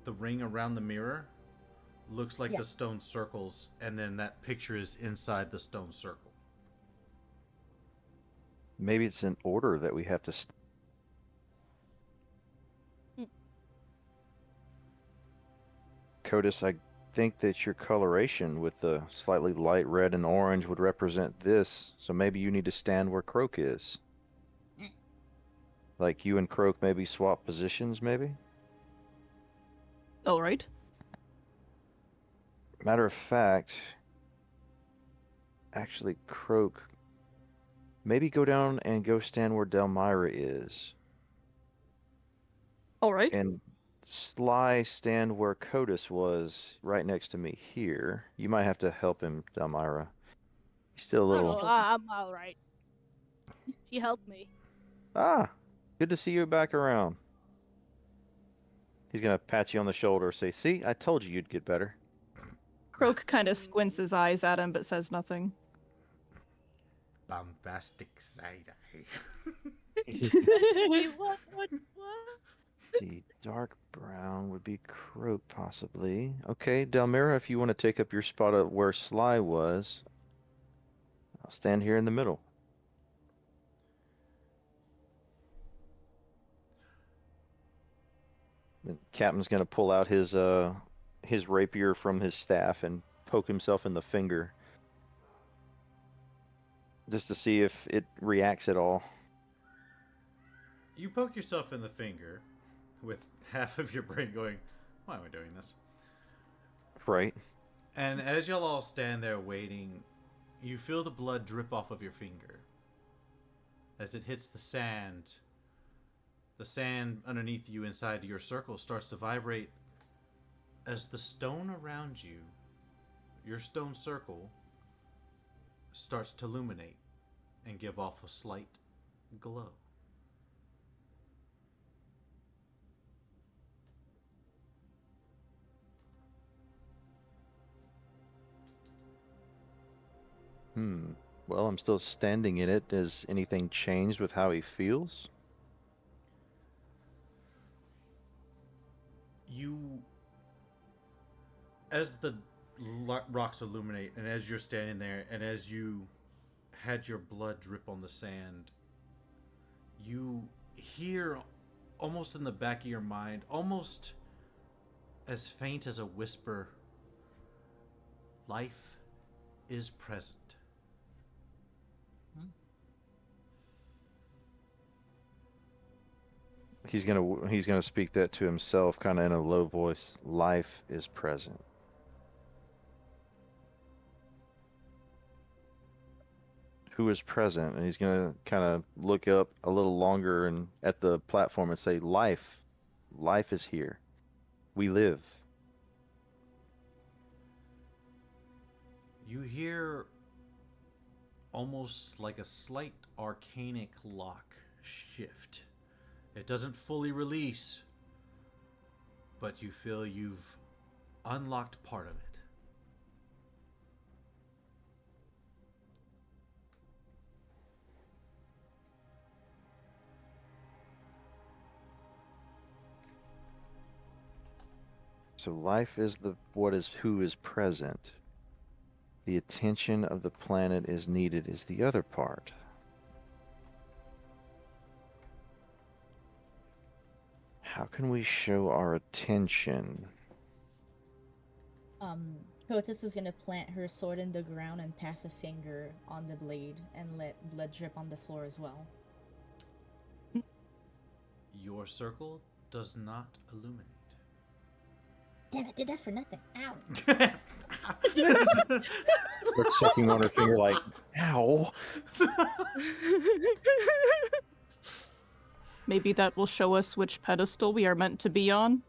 ring around the mirror looks like Yeah. the stone circles, and then that picture is inside the stone circle. Maybe it's an order that we have to. Codis, I think that your coloration with the slightly light red and orange would represent this, so maybe you need to stand where Croak is. Like you and Croak maybe swap positions, maybe? All right. Matter of fact, actually, Croak, maybe go down and go stand where Delmira is. All right. And Sly, stand where Codis was, right next to me here. You might have to help him, Delmira. He's still a I don't little... know. I'm all right. She helped me. Ah, good to see you back around. He's gonna pat you on the shoulder, say, "See, I told you you'd get better." Croak kind of squints his eyes at him but says nothing. Bombastic side eye. Wait, what? See, dark brown would be Croak, possibly. Okay, Delmira, if you want to take up your spot at where Sly was, I'll stand here in the middle. The captain's gonna pull out his rapier from his staff and poke himself in the finger, just to see if it reacts at all. You poke yourself in the finger with half of your brain going, why am I doing this? Right. And as y'all all stand there waiting, you feel the blood drip off of your finger. As it hits the sand underneath you inside your circle starts to vibrate as the stone around you, your stone circle, starts to illuminate and give off a slight glow. Well, I'm still standing in it. Has anything changed with how he feels? As the rocks illuminate, and as you're standing there, and as you had your blood drip on the sand, you hear almost in the back of your mind, almost as faint as a whisper, life is present. He's gonna speak that to himself, kind of in a low voice. Life is present. Who is present? And he's gonna kind of look up a little longer and at the platform and say, "Life, life is here. We live." You hear almost like a slight arcanic lock shift. It doesn't fully release, but you feel you've unlocked part of it. So life is who is present. The attention of the planet is needed is the other part. How can we show our attention? Kotis is gonna plant her sword in the ground and pass a finger on the blade and let blood drip on the floor as well. Your circle does not illuminate. Damn, I did that for nothing. Ow! We're sucking on her finger like, ow. Maybe that will show us which pedestal we are meant to be on.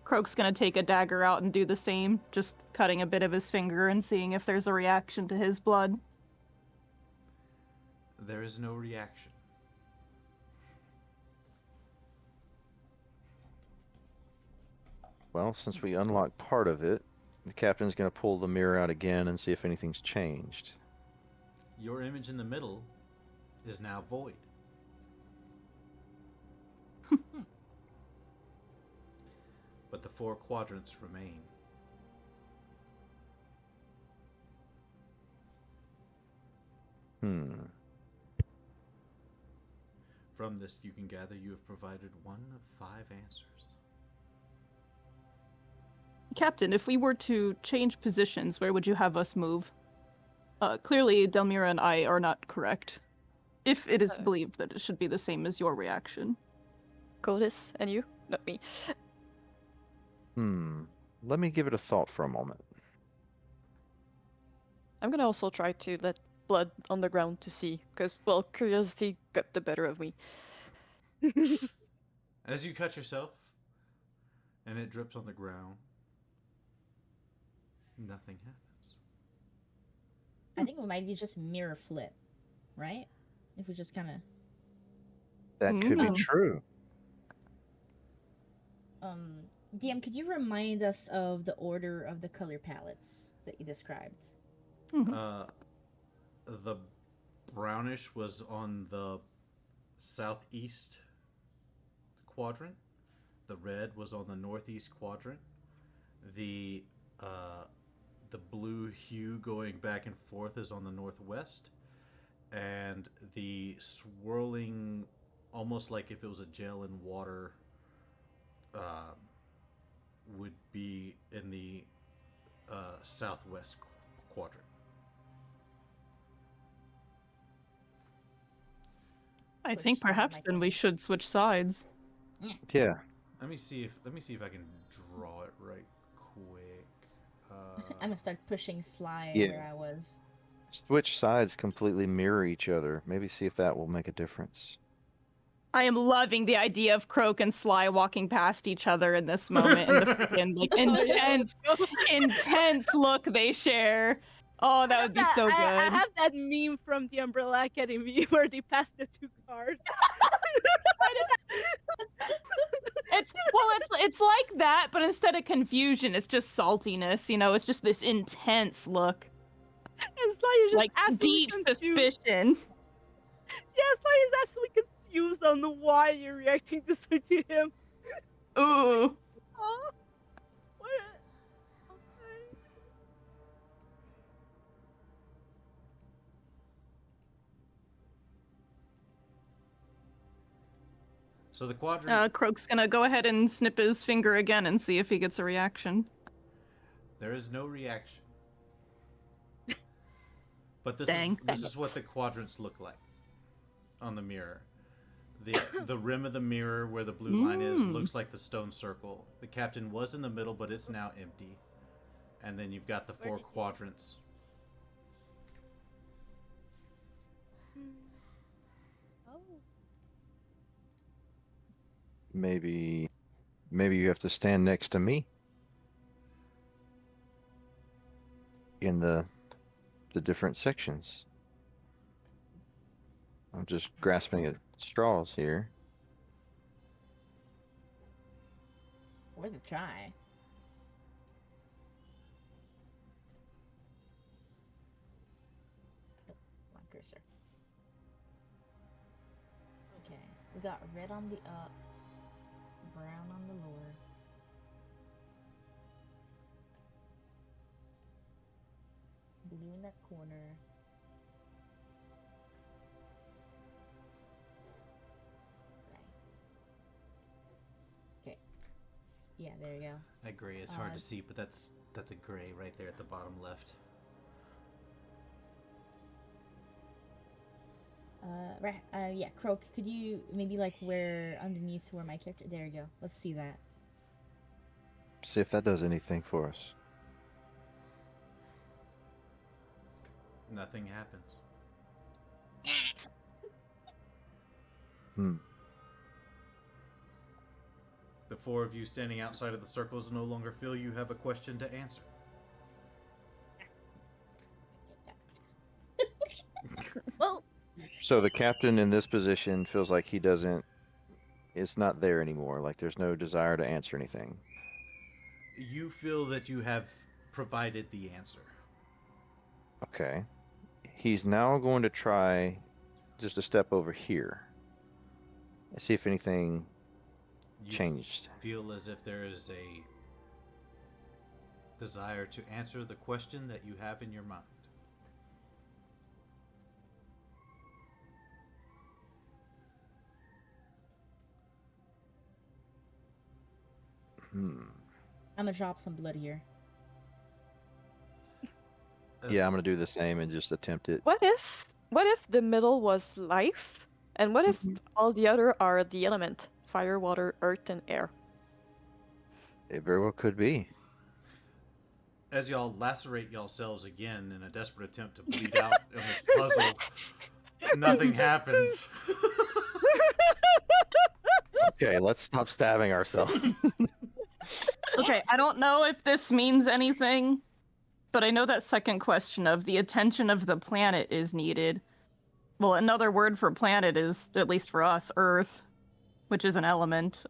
Croak's gonna take a dagger out and do the same, just cutting a bit of his finger and seeing if there's a reaction to his blood. There is no reaction. Well, since we unlocked part of it, the captain's going to pull the mirror out again and see if anything's changed. Your image in the middle is now void. But the four quadrants remain. From this, you can gather you have provided one of 5 answers. Captain, if we were to change positions, where would you have us move? Clearly, Delmira and I are not correct. If it is believed that it should be the same as your reaction. Codis, and you? Not me. Let me give it a thought for a moment. I'm gonna also try to let blood on the ground to see, because, well, curiosity got the better of me. As you cut yourself, and it drips on the ground, nothing happens. I think it might be just mirror flip, right? If we just kind of That could be true. DM, could you remind us of the order of the color palettes that you described? The brownish was on the southeast quadrant. The red was on the northeast quadrant. The blue hue going back and forth is on the northwest, and the swirling, almost like if it was a gel in water, would be in the southwest quadrant. I think perhaps then we should switch sides. Yeah. Let me see if I can draw it right quick. I'm gonna start pushing Sly Yeah. where I was. Switch sides completely mirror each other. Maybe see if that will make a difference. I am loving the idea of Croak and Sly walking past each other in this moment, and the freaking like intense look they share. Oh, that would be so good. I have that meme from the Umbrella Academy where they pass the two cars. It's like that, but instead of confusion, it's just saltiness. You know, it's just this intense look, And Sly is just like absolutely deep confused. suspicion. Yeah, Sly is absolutely confused on why you're reacting this way to him. Ooh. Oh, what? Okay. So the quadrant. Croak's gonna go ahead and snip his finger again and see if he gets a reaction. There is no reaction. But this Dang. is what the quadrants look like on the mirror. The rim of the mirror where the blue line is looks like the stone circle. The captain was in the middle, but it's now empty. And then you've got the four quadrants. Oh. Maybe you have to stand next to me in the different sections. I'm just grasping at straws here. Worth a try. Oh, my cursor. Okay, we got red on the up, brown on the lower. Blue in that corner. Right. Okay. Yeah, there you go. That gray is hard to see, but that's a gray right there at the bottom left. Right. Yeah, Croak, could you maybe like where underneath where my character? There you go. Let's see that. See if that does anything for us. Nothing happens. The four of you standing outside of the circles no longer feel you have a question to answer. Well, So the captain in this position feels like it's not there anymore. Like there's no desire to answer anything. You feel that you have provided the answer. Okay. He's now going to try just a step over here and see if anything changed. Feel as if there is a desire to answer the question that you have in your mind. I'm gonna drop some blood here. Yeah, I'm gonna do the same and just attempt it. What if the middle was life? And what if Mhm. all the other are the element? Fire, water, earth, and air. It very well could be. As y'all lacerate yourselves again in a desperate attempt to bleed out in this puzzle, nothing happens. Okay, let's stop stabbing ourselves. Okay, I don't know if this means anything, but I know that second question of the attention of the planet is needed. Well, another word for planet is, at least for us, Earth, which is an element,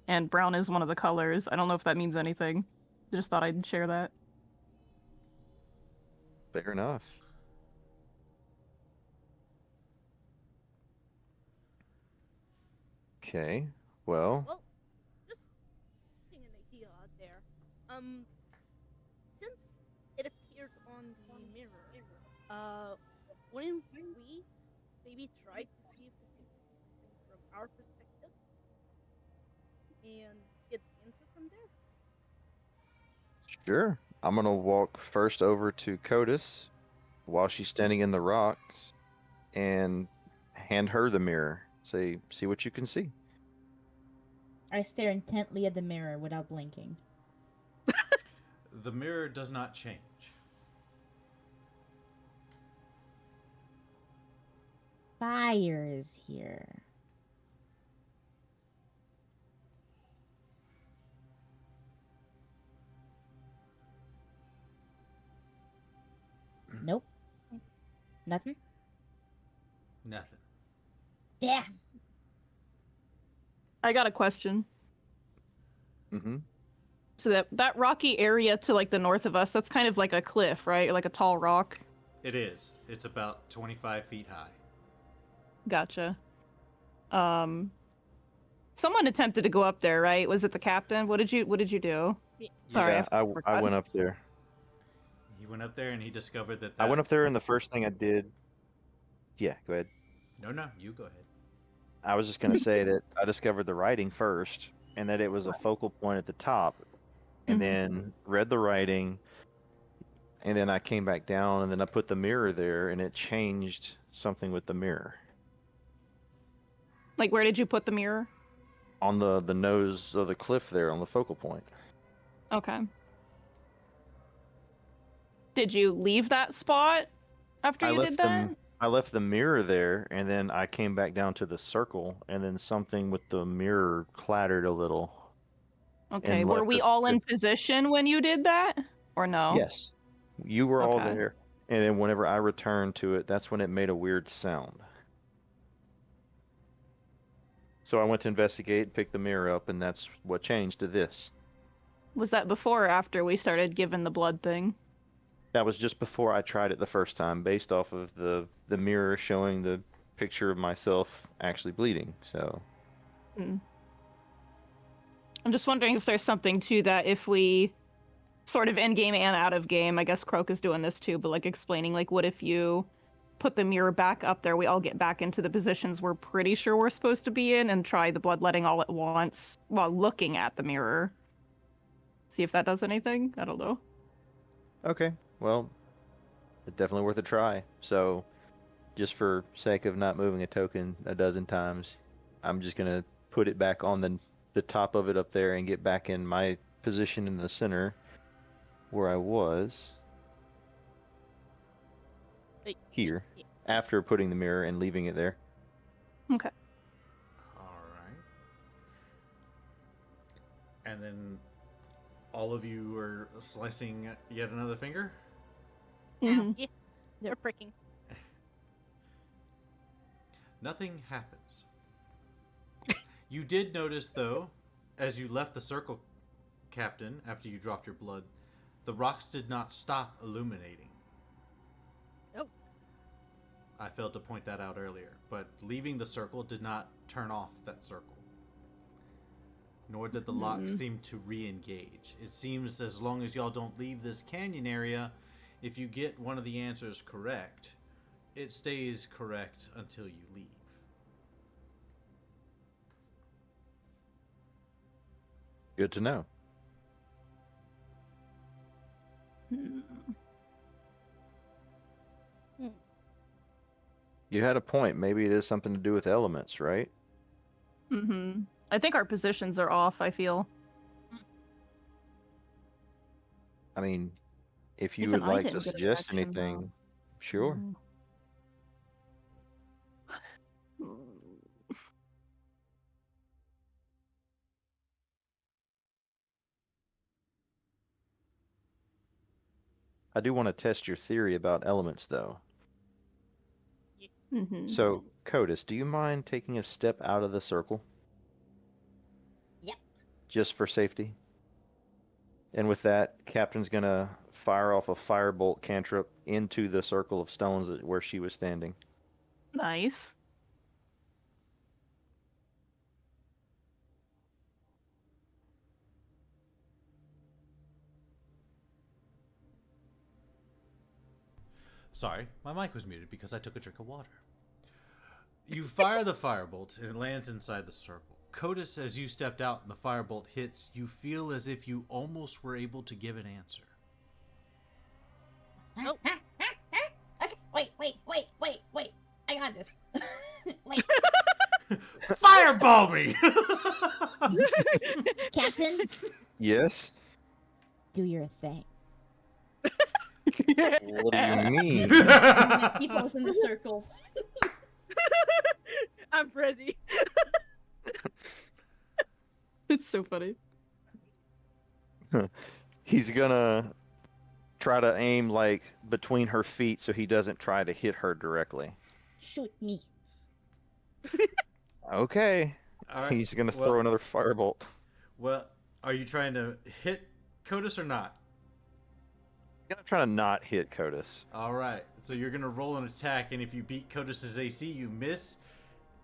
and brown is one of the colors. I don't know if that means anything. Just thought I'd share that. Fair enough. Okay, well, Well, just putting an idea out there. Since it appeared on the mirror, wouldn't we maybe try to see if we can see something from our perspective and get the answer from there? sure. I'm gonna walk first over to Codis while she's standing in the rocks and hand her the mirror. Say, see what you can see. I stare intently at the mirror without blinking. The mirror does not change. Fire is here. Nope. Nothing? Nothing. Yeah. I got a question. Mm-hmm. So that rocky area to like the north of us, that's kind of like a cliff, right? Like a tall rock. It is. It's about 25 feet high. Gotcha. Someone attempted to go up there, right? Was it the captain? What did you do? Yeah. Sorry, Yeah, I forgot. went up there. He went up there and he discovered that. I went up there, and the first thing I did. Yeah, go ahead. No, you go ahead. I was just gonna say that I discovered the writing first, and that it was a focal point at the top, and Mhm. then read the writing, and then I came back down, and then I put the mirror there, and it changed something with the mirror Like, where did you put the mirror? on the nose of the cliff there on the focal point. Okay. Did you leave that spot after I you did left that? them. I left the mirror there, and then I came back down to the circle, and then something with the mirror clattered a little. Okay. And Were left we this. all in position when you did that? Or no? Yes, you were all Okay. there, and then whenever I returned to it, that's when it made a weird sound. So I went to investigate, picked the mirror up, and that's what changed to this. Was that before or after we started giving the blood thing? That was just before I tried it the first time, based off of the mirror showing the picture of myself actually bleeding. So Hmm. I'm just wondering if there's something to that if we sort of in game and out of game. I guess Croak is doing this too, but like explaining like what if you put the mirror back up there, we all get back into the positions we're pretty sure we're supposed to be in and try the bloodletting all at once while looking at the mirror. See if that does anything. I don't know. okay, well, it's definitely worth a try. So just for sake of not moving a token a dozen times, I'm just gonna put it back on the top of it up there and get back in my position in the center where I was Wait, here yeah. after putting the mirror and leaving it there. Okay. All right. And then all of you are slicing yet another finger? Mhm. Yeah. We're pricking. Nothing happens. You did notice, though, as you left the circle, Captain, after you dropped your blood, the rocks did not stop illuminating. Nope. I failed to point that out earlier, but leaving the circle did not turn off that circle. Nor did the lock seem to re-engage. It seems as long as y'all don't leave this canyon area, if you get one of the answers correct, it stays correct until you leave. Good to know. You had a point. Maybe it is something to do with elements, right? Mm-hmm. I think our positions are off, I feel. I mean, if you Even would I like to didn't get a suggest reaction, though. anything, sure. Mm. I do want to test your theory about elements, though. Mm-hmm. So, Codis, do you mind taking a step out of the circle? Yep. Just for safety? And with that, Captain's gonna fire off a firebolt cantrip into the circle of stones where she was standing. Nice. Sorry, my mic was muted because I took a drink of water. You fire the firebolt and it lands inside the circle. Codis, as you stepped out and the firebolt hits, you feel as if you almost were able to give an answer. Nope. Okay, wait. I got this. Wait, Fireball me! Captain, Yes? do your thing. What do you mean? I'm gonna keep us in the circle. I'm ready. It's so funny. He's gonna try to aim like between her feet so he doesn't try to hit her directly. Shoot me. Okay. All right. He's gonna well, throw another firebolt. Well, are you trying to hit Codis or not? I'm gonna try to not hit Codis. All right. So you're going to roll an attack, and if you beat Codis's AC, you miss.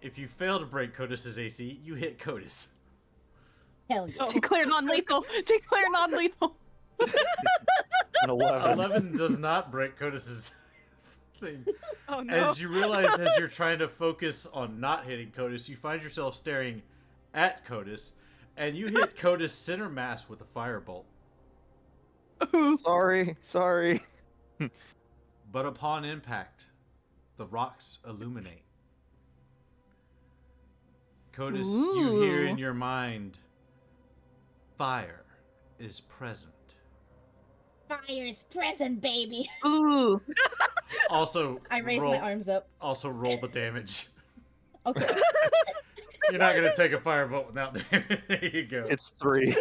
If you fail to break Codis's AC, you hit Codis. Hell yeah. Oh. Declare non-lethal. Declare non-lethal. An 11. 11 does not break Codis's thing. Oh no. As you realize, as you're trying to focus on not hitting Codis, you find yourself staring at Codis, and you hit Codis center mass with a firebolt. Sorry. But upon impact, the rocks illuminate. Codis, you hear in Ooh. your mind, fire is present. Fire's present, baby. Ooh. Also, I raise roll, my arms up. Also, roll the damage. Okay. You're not gonna take a firebolt without damage. There you go. It's 3.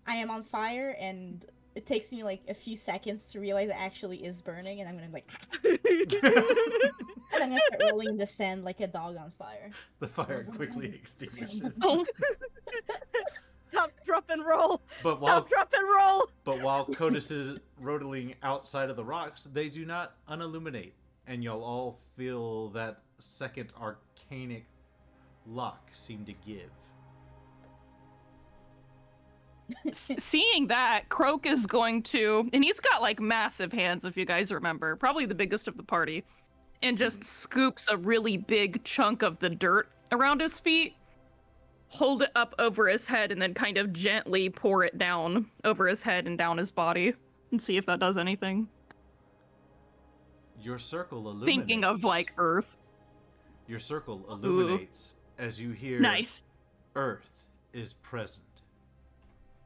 I am on fire, and it takes me like a few seconds to realize it actually is burning, and I'm gonna be like, and I'm gonna start rolling in the sand like a dog on fire. The fire quickly extinguishes. Stop, drop, and roll. But Stop, drop, and roll. while Codis is rotating outside of the rocks, they do not unilluminate, and you'll all feel that second arcanic lock seem to give. Seeing that, Croak is going to, and he's got like massive hands, if you guys remember, probably the biggest of the party, and just scoops a really big chunk of the dirt around his feet, hold it up over his head, and then kind of gently pour it down over his head and down his body, and see if that does anything. Your circle illuminates. Thinking of like Earth. Your circle illuminates as you hear Nice. Earth is present.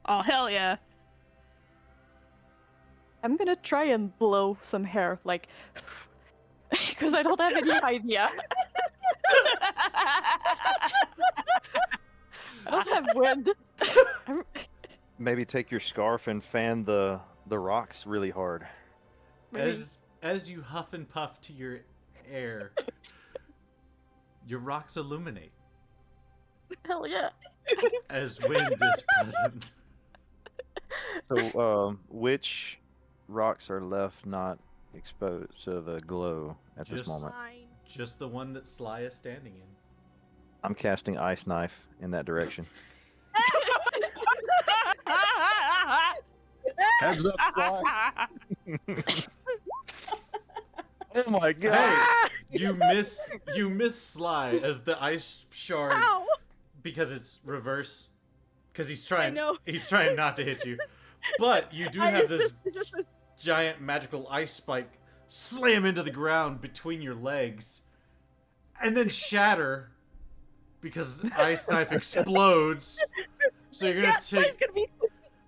Oh, hell yeah. I'm gonna try and blow some hair, like, because I don't have any idea. I don't have wind. Maybe take your scarf and fan the rocks really hard. As you huff and puff to your air, your rocks illuminate Hell yeah. as wind is present. So, which rocks are left not exposed to the glow at this Just- moment? Fine. Just the one that Sly is standing in. I'm casting Ice Knife in that direction. Heads up, Sly. Oh my god! Hey, you miss Sly as the ice shard Ow! because it's reverse. Because I know. he's trying not to hit you. But you do have this It's just this. giant magical ice spike slam into the ground between your legs and then shatter because ice knife explodes. So you're gonna Gas light's gonna be.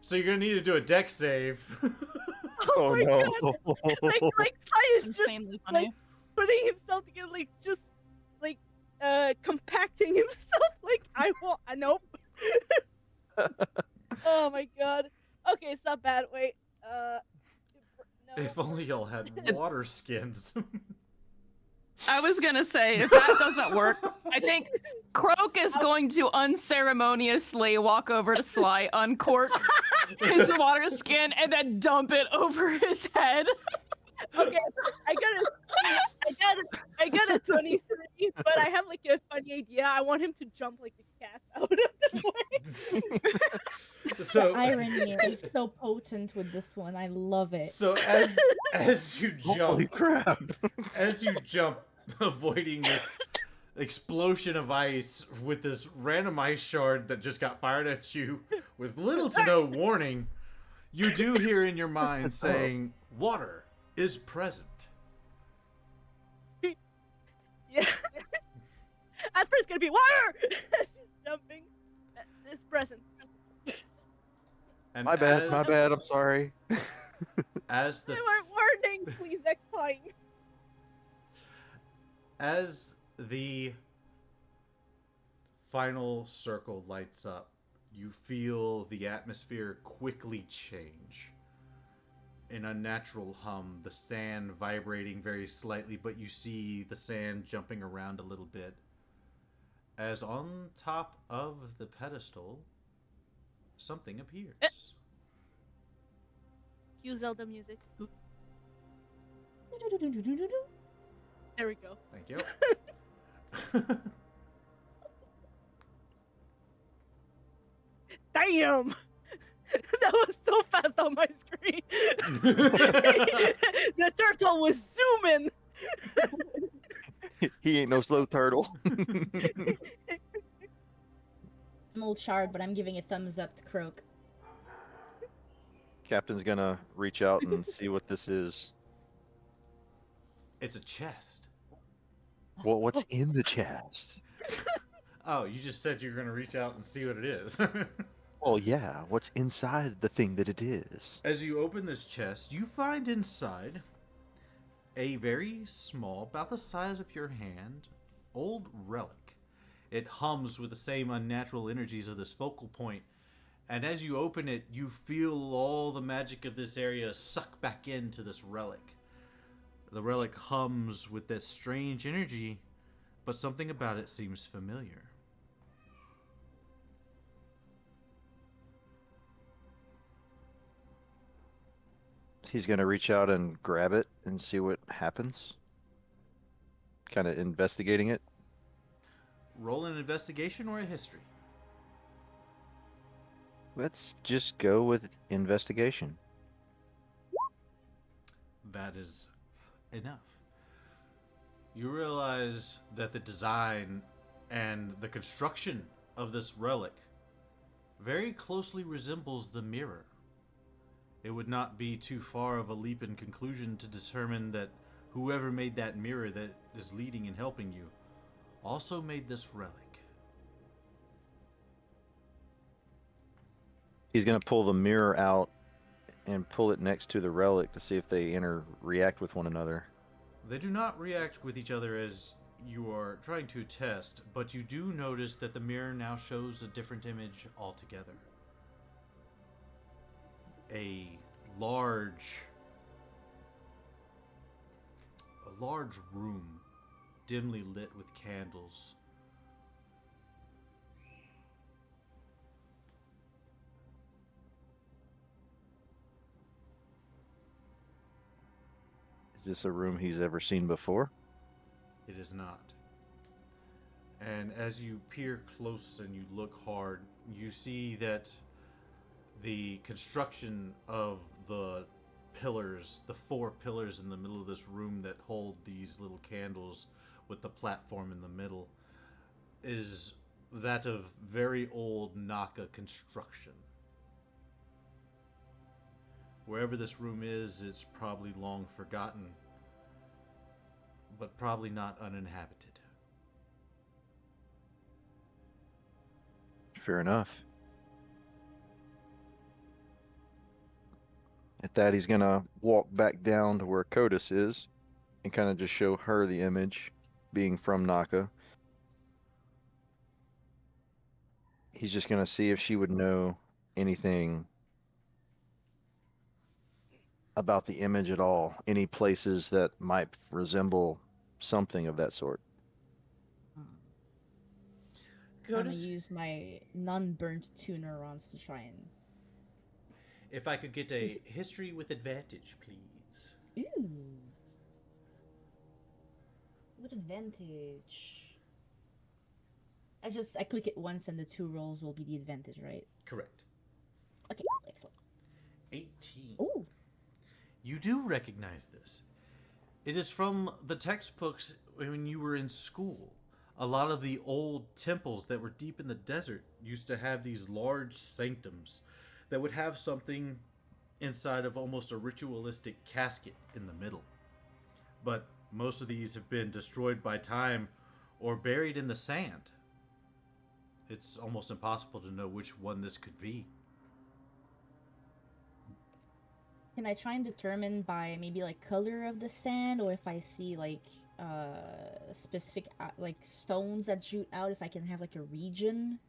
so you're gonna need to do a deck save. Oh my no. God. Like Sai is just Insanely funny. like putting himself together, like just like compacting himself. Like I want. Nope. Oh my God. Okay, it's not bad. Wait. No. If only y'all had water skins. I was gonna say, if that doesn't work, I think Croak is going to unceremoniously walk over to Sly, uncork his water skin, and then dump it over his head. Okay, I got a 23, but I have like a funny idea. I want him to jump like a cat out of the way. So The irony is so potent with this one. I love it. So as you Holy jump, crap. as you jump, avoiding this explosion of ice with this random ice shard that just got fired at you with little to no warning, you do hear in your mind saying, "Water is present." Yeah. At first, gonna be water. Jumping. This present. And My bad, I'm sorry. As the They weren't warning. Please next time. as the final circle lights up, you feel the atmosphere quickly change. An unnatural hum, the sand vibrating very slightly, but you see the sand jumping around a little bit. As on top of the pedestal, something appears. Cue Zelda music. There we go. Thank you. Damn! That was so fast on my screen. The turtle was zooming. He ain't no slow turtle. I'm old shard, but I'm giving a thumbs up to Croak. Captain's gonna reach out and see what this is. It's a chest. Well, what's in the chest? Oh, you just said you were going to reach out and see what it is. Well, yeah, what's inside the thing that it is? As you open this chest, you find inside a very small, about the size of your hand, old relic. It hums with the same unnatural energies of this focal point, and as you open it, you feel all the magic of this area suck back into this relic. The relic hums with this strange energy, but something about it seems familiar. He's gonna reach out and grab it and see what happens. Kind of investigating it. Roll an investigation or a history. Let's just go with investigation. That is enough. You realize that the design and the construction of this relic very closely resembles the mirror. It would not be too far of a leap in conclusion to determine that whoever made that mirror that is leading and helping you also made this relic. He's gonna pull the mirror out and pull it next to the relic to see if they react with one another. They do not react with each other as you are trying to test, but you do notice that the mirror now shows a different image altogether. A large room, dimly lit with candles. Is this a room he's ever seen before? It is not. And as you peer close and you look hard, you see that the construction of the pillars, the 4 pillars in the middle of this room that hold these little candles with the platform in the middle, is that of very old Naka construction. Wherever this room is, it's probably long forgotten, but probably not uninhabited. Fair enough. At that, he's gonna walk back down to where Codis is and kind of just show her the image, being from Naka. He's just gonna see if she would know anything about the image at all, any places that might resemble something of that sort. I'm gonna Gotis, use my non-burnt two neurons to try and. if I could get a history with advantage, please. Ooh. What advantage? I click it once and the 2 rolls will be the advantage, right? Correct. Okay, excellent. 18. Ooh. You do recognize this. It is from the textbooks when you were in school. A lot of the old temples that were deep in the desert used to have these large sanctums that would have something inside of almost a ritualistic casket in the middle. But most of these have been destroyed by time or buried in the sand. It's almost impossible to know which one this could be. Can I try and determine by maybe like color of the sand, or if I see like specific like stones that shoot out, if I can have like a region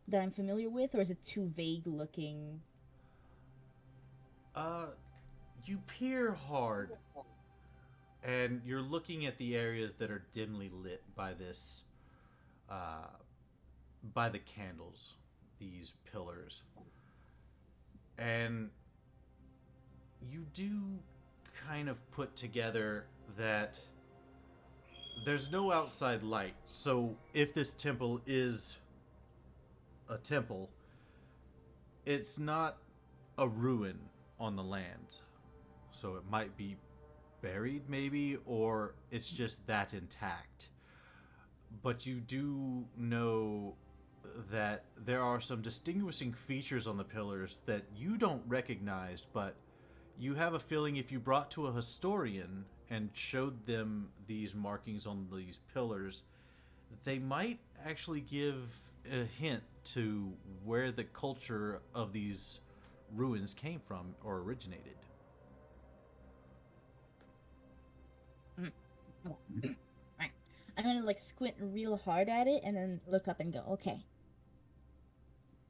that I'm familiar with, or is it too vague looking? You peer hard, and you're looking at the areas that are dimly lit by this, by the candles, these pillars, and you do kind of put together that there's no outside light. So if this temple is a temple, it's not a ruin on the land. So it might be buried maybe, or it's just that intact. But you do know that there are some distinguishing features on the pillars that you don't recognize, but you have a feeling if you brought to a historian and showed them these markings on these pillars, they might actually give a hint to where the culture of these ruins came from or originated. Right. I'm gonna like squint real hard at it and then look up and go, okay.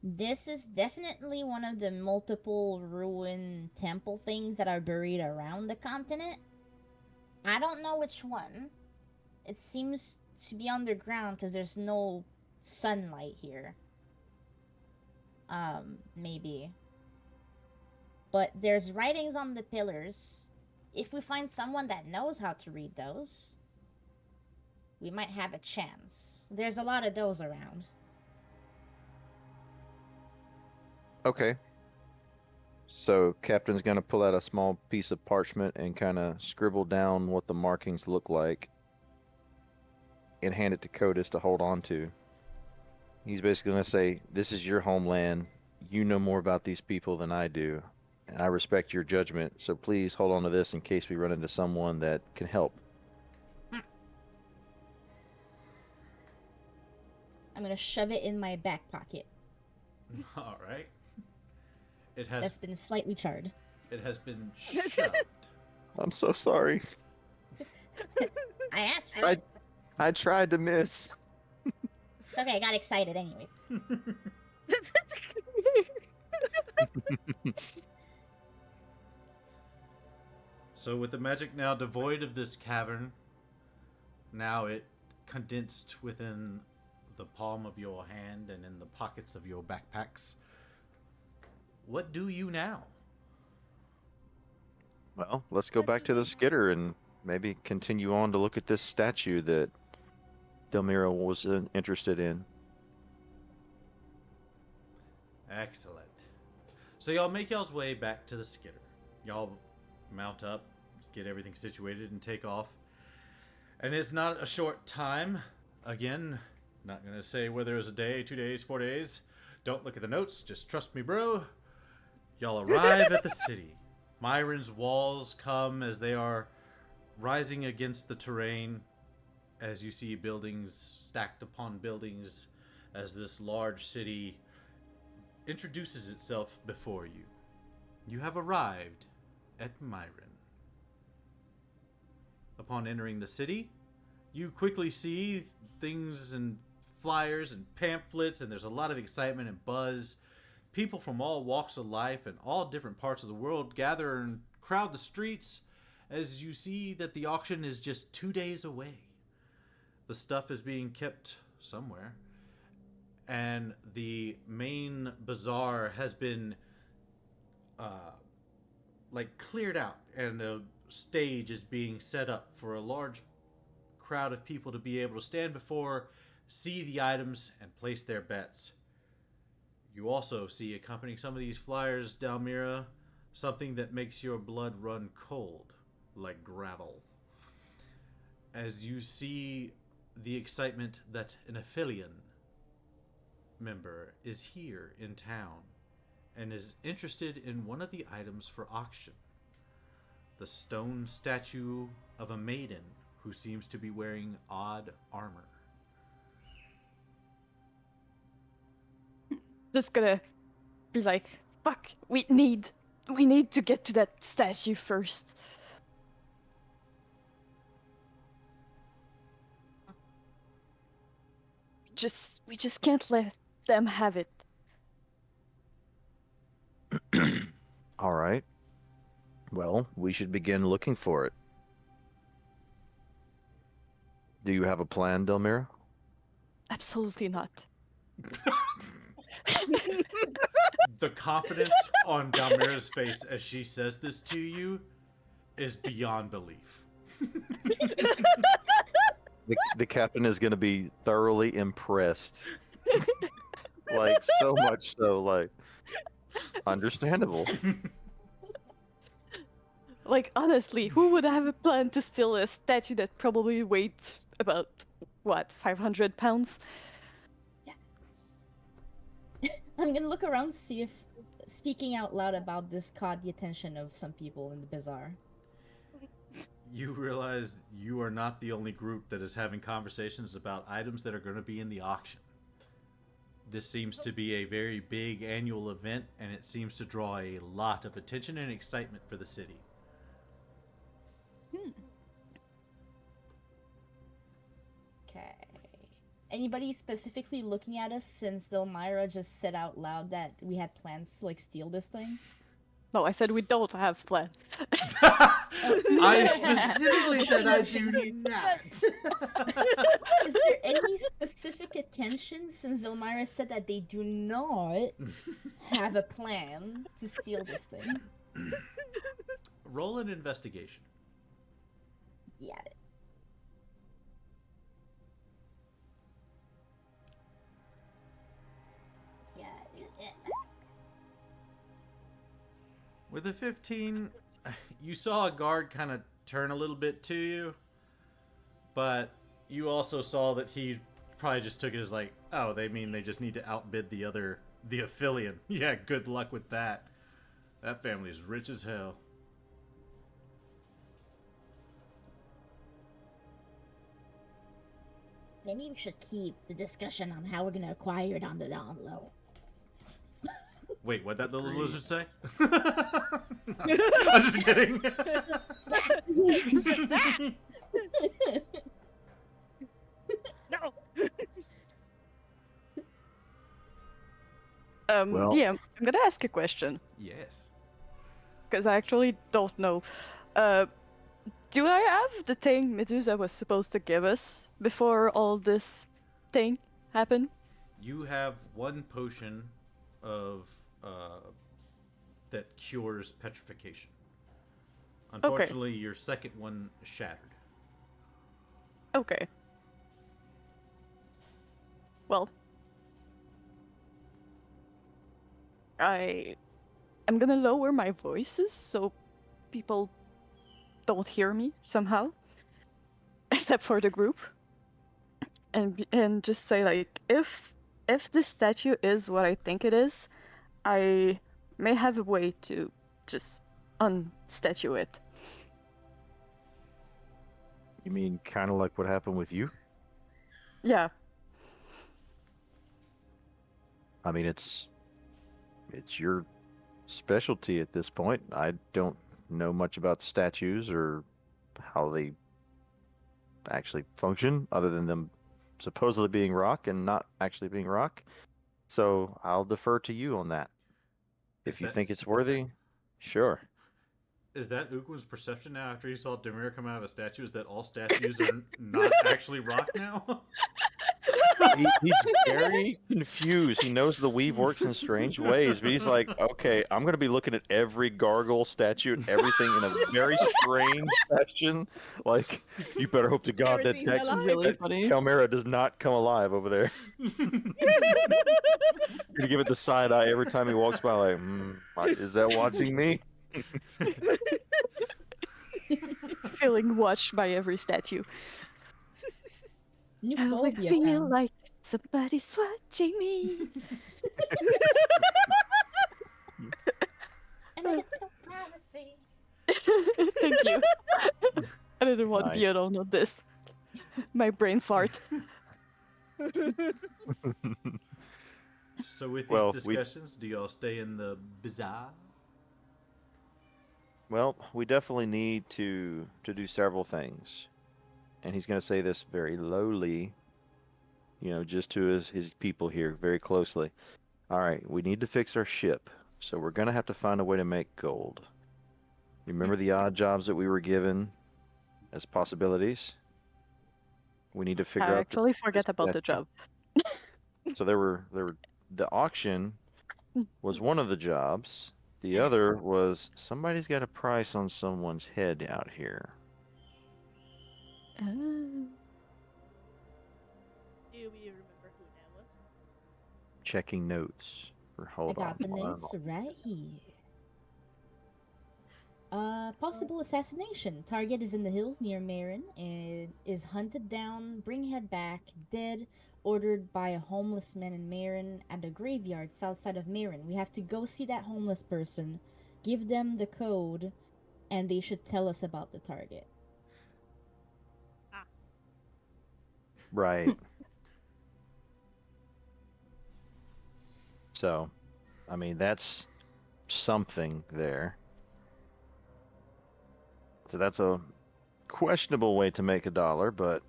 This is definitely one of the multiple ruin temple things that are buried around the continent. I don't know which one. It seems to be underground because there's no sunlight here. Maybe. But there's writings on the pillars. If we find someone that knows how to read those, we might have a chance. There's a lot of those around. Okay. So Captain's gonna pull out a small piece of parchment and kind of scribble down what the markings look like and hand it to Codis to hold on to. He's basically gonna say, "This is your homeland. You know more about these people than I do, and I respect your judgment. So please hold on to this in case we run into someone that can help." I'm gonna shove it in my back pocket. All right. That's been slightly charred. It has been shoved. I'm so sorry. I asked for it. I tried to miss. It's okay, I got excited anyways. So with the magic now devoid of this cavern, now it condensed within the palm of your hand and in the pockets of your backpacks. What do you now? Well, let's go back to the skitter and maybe continue on to look at this statue that Delmira was interested in. Excellent. So y'all make y'all's way back to the skitter. Y'all mount up, get everything situated, and take off. And it's not a short time. Again, not going to say whether it was a day, 2 days, 4 days. Don't look at the notes. Just trust me, bro. Y'all arrive at the city. Myron's walls come as they are rising against the terrain, as you see buildings stacked upon buildings, as this large city introduces itself before you. You have arrived at Mayrin. Upon entering the city, you quickly see things and flyers and pamphlets, and there's a lot of excitement and buzz. People from all walks of life and all different parts of the world gather and crowd the streets as you see that the auction is just 2 days away. The stuff is being kept somewhere, and the main bazaar has been cleared out, and a stage is being set up for a large crowd of people to be able to stand before, see the items, and place their bets. You also see, accompanying some of these flyers, Dalmira, something that makes your blood run cold, like gravel. As you see the excitement that an Aphelion member is here in town and is interested in one of the items for auction. The stone statue of a maiden who seems to be wearing odd armor. Just gonna be like, fuck, we need to get to that statue first. We just can't let them have it. All right. Well, we should begin looking for it. Do you have a plan, Delmira? Absolutely not. The confidence on Dalmira's face as she says this to you is beyond belief. The captain is going to be thoroughly impressed. Like, so much so, like, understandable. Like, honestly, who would have a plan to steal a statue that probably weighs about, what, 500 pounds? I'm gonna look around, see if speaking out loud about this caught the attention of some people in the bazaar. You realize you are not the only group that is having conversations about items that are going to be in the auction. This seems to be a very big annual event, and it seems to draw a lot of attention and excitement for the city. Okay. Anybody specifically looking at us since Delmira just said out loud that we had plans to, like, steal this thing? No, I said we don't have plan. I specifically said I do not. Is there any specific attention since Delmira said that they do not have a plan to steal this thing? Roll an investigation. Got it. With a 15, you saw a guard kind of turn a little bit to you, but you also saw that he probably just took it as like, oh, they mean they just need to outbid the Aphelion. Yeah, good luck with that. That family is rich as hell. Maybe we should keep the discussion on how we're gonna acquire it on the down low. Wait, what'd that little lizard say? I'm just kidding. No. Well- Yeah, I'm gonna ask a question, Yes. because I actually don't know. Do I have the thing Medusa was supposed to give us before all this thing happened? You have one potion of that cures petrification. Unfortunately, your second one shattered. Okay. Well, I'm gonna lower my voices so people don't hear me somehow, except for the group, and just say, like, if this statue is what I think it is, I may have a way to just unstatue it. You mean kind of like what happened with you? Yeah. I mean, it's your specialty at this point. I don't know much about statues or how they actually function, other than them supposedly being rock and not actually being rock. So I'll defer to you on that. Is If you that- think it's worthy, sure. Is that Ukwin's perception now after he saw Demir come out of a statue? Is that all statues are not actually rock now? He's very confused. He knows the weave works in strange ways, but he's like, okay, I'm going to be looking at every gargoyle statue and everything in a very strange fashion. Like, you better hope to God that Everything's alive. Really funny. Calmera does not come alive over there. Gonna give it the side eye every time he walks by, like, is that watching me? Feeling watched by every statue. New I always phobia feel found. like somebody's watching me. And I get no privacy. Thank you. I didn't want to be Nice. alone on this. My brain fart. So with these Well, discussions, do y'all stay in the bazaar? Well, we definitely need to do several things. And he's going to say this very lowly, just to his people here very closely. All right, we need to fix our ship. So we're going to have to find a way to make gold. Remember the odd jobs that we were given as possibilities? We need to figure I out actually this forget about the statue. job. So there were the auction was one of the jobs. The other was somebody's got a price on someone's head out here. Oh. Do you remember who that was? Checking notes. I Hold on. got the hold on. notes right here. Possible assassination. Target is in the hills near Mayrin and is hunted down, bring head back, dead, ordered by a homeless man in Mayrin at a graveyard south side of Mayrin. We have to go see that homeless person, give them the code, and they should tell us about the target. Right. So, I mean, that's something there. So that's a questionable way to make $1, but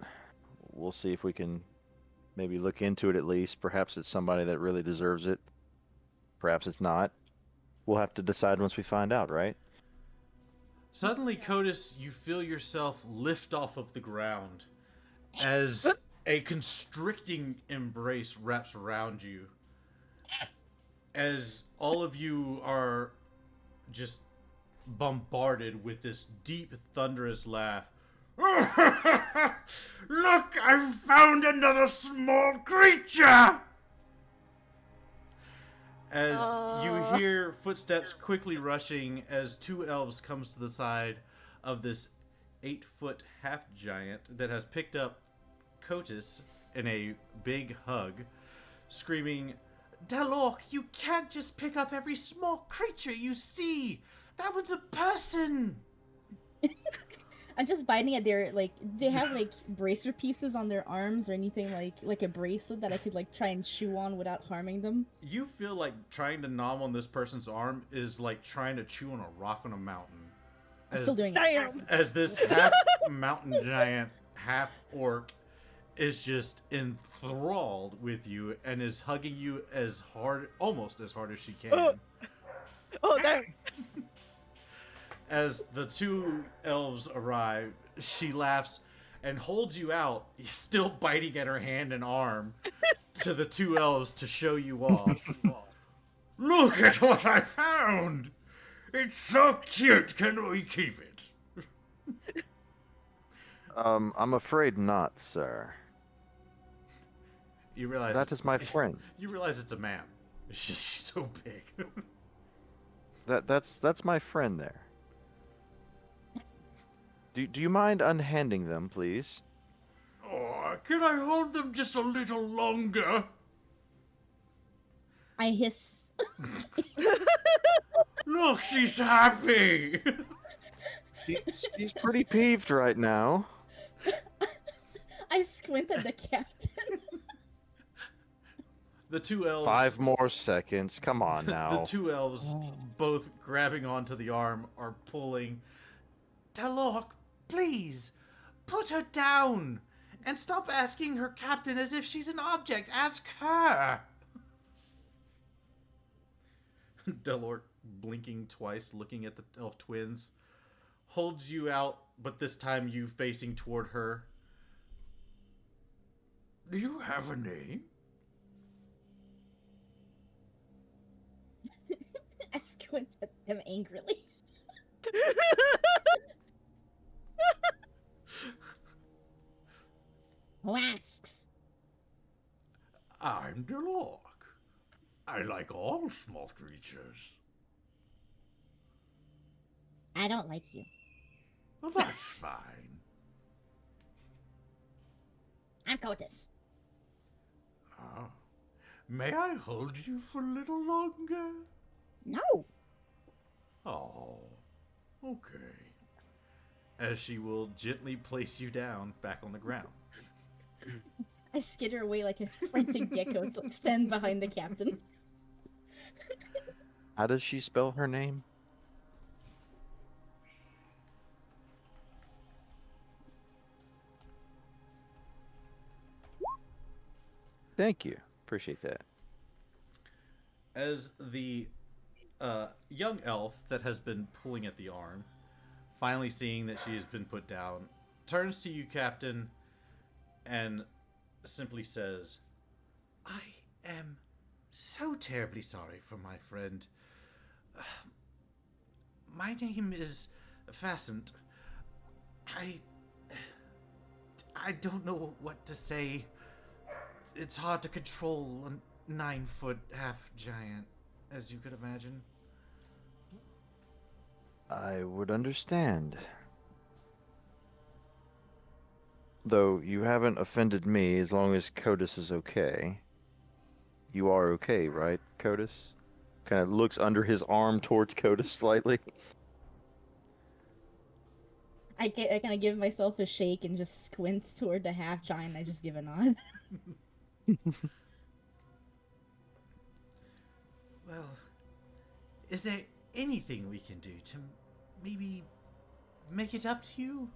we'll see if we can maybe look into it at least. Perhaps it's somebody that really deserves it. Perhaps it's not. We'll have to decide once we find out, right? Suddenly, Codis, you feel yourself lift off of the ground as a constricting embrace wraps around you. As all of you are just bombarded with this deep, thunderous laugh. Look, I've found another small creature! As you hear footsteps quickly rushing as 2 elves comes to the side of this 8-foot half-giant that has picked up Cotis in a big hug, screaming, Dalok, you can't just pick up every small creature you see! That one's a person! I'm just biting at their, like, they have, like, bracer pieces on their arms or anything, like a bracelet that I could, like, try and chew on without harming them. You feel like trying to nom on this person's arm is like trying to chew on a rock on a mountain. I'm still doing it. Damn! As this half mountain giant, half orc is just enthralled with you and is hugging you as hard, almost as hard as she can. Oh, damn! As the 2 elves arrive, she laughs and holds you out, still biting at her hand and arm, to the 2 elves to show you off. Look at what I found! It's so cute, can we keep it? I'm afraid not, sir. You realize That is my friend. You realize it's a man. It's just she's so big. That's my friend there. Do you mind unhanding them, please? Oh, can I hold them just a little longer? I hiss. Look, she's happy! She's pretty peeved right now. I squint at the captain. The two elves. 5 more seconds. Come on The now. two elves, both grabbing onto the arm, are pulling. Talork, please, put her down! And stop asking her captain as if she's an object. Ask her! Delork, blinking twice, looking at the elf twins, holds you out, but this time you facing toward her. Do you have a name? I squint at them angrily. Who asks? I'm Delork. I like all small creatures. I don't like you. Well, that's fine. I'm Cotus. Oh. May I hold you for a little longer? No. Oh, okay. As she will gently place you down back on the ground. I skitter away like a frantic gecko to stand behind the captain. How does she spell her name? Thank you. Appreciate that. As the young elf that has been pulling at the arm, finally seeing that she has been put down, turns to you, Captain, and simply says, I am so terribly sorry for my friend. My name is Fastened. I don't know what to say. It's hard to control a 9-foot half giant, as you could imagine. I would understand. Though you haven't offended me as long as Cotus is okay. You are okay, right, Cotus? Kind of looks under his arm towards Cotus slightly. I kind of give myself a shake and just squint toward the half giant. I just give a nod. Well, is there anything we can do to maybe make it up to you?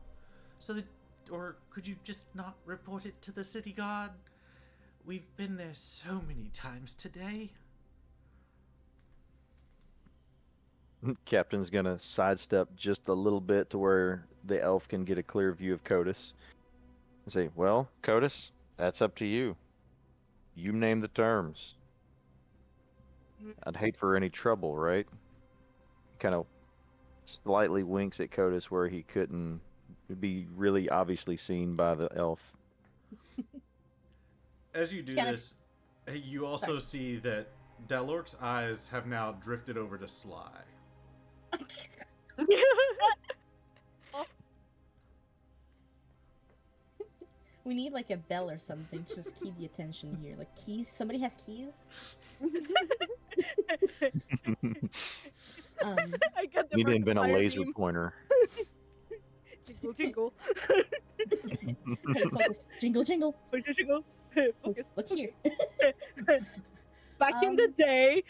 So that, or could you just not report it to the city guard? We've been there so many times today. Captain's gonna sidestep just a little bit to where the elf can get a clear view of Cotus. And say, well, Cotus, that's up to you. You name the terms. I'd hate for any trouble, right? Kind of slightly winks at Cotus where he couldn't be really obviously seen by the elf. As you do Yes. this, you also see that Dalork's eyes have now drifted over to Sly. We need like a bell or something to just keep the attention here. Like keys. Somebody has keys. I got the Need to first invent a fire laser beam. pointer. Jingle, jingle. Hey, focus. Jingle, jingle. Jingle, jingle. Oh, Focus. look here. Back in the day.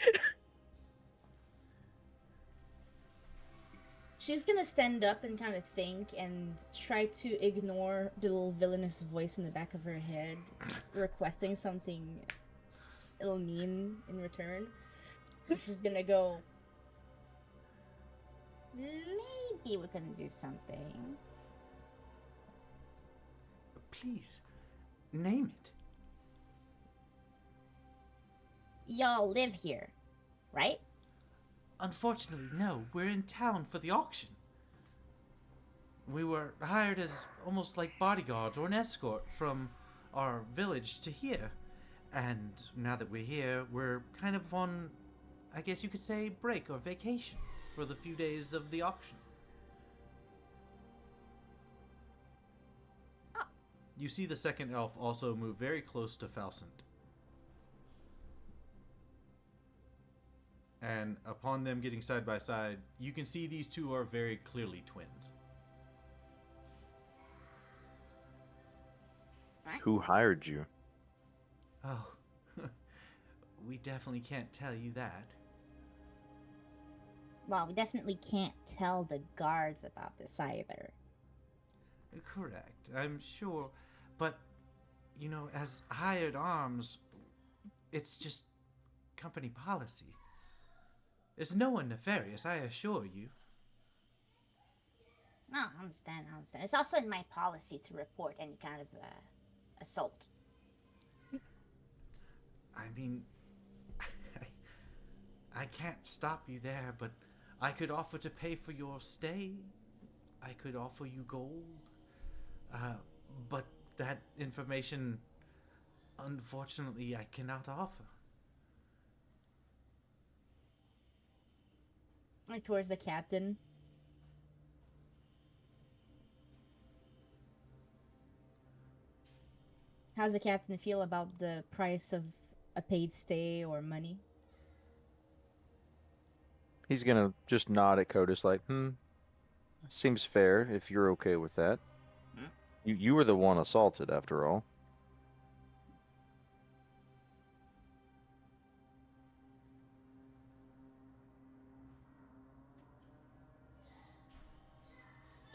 She's gonna stand up and kind of think and try to ignore the little villainous voice in the back of her head requesting something a little mean in return. She's gonna go, maybe we can do something. Please, name it. Y'all live here, right? Unfortunately, no. We're in town for the auction. We were hired as almost like bodyguards or an escort from our village to here. And now that we're here, we're kind of on, I guess you could say, break or vacation for the few days of the auction. You see the second elf also move very close to Falcent. And upon them getting side by side, you can see these two are very clearly twins. Who hired you? Oh, we definitely can't tell you that. Well, we definitely can't tell the guards about this either. Correct, I'm sure. But, you know, as hired arms, it's just company policy. It's no one nefarious, I assure you. No, I understand. It's also in my policy to report any kind of assault. I mean, I can't stop you there, but I could offer to pay for your stay. I could offer you gold. But that information, unfortunately, I cannot offer. Like towards the captain. How's the captain feel about the price of a paid stay or money? He's gonna just nod at Codis like, seems fair if you're okay with that. You were the one assaulted after all.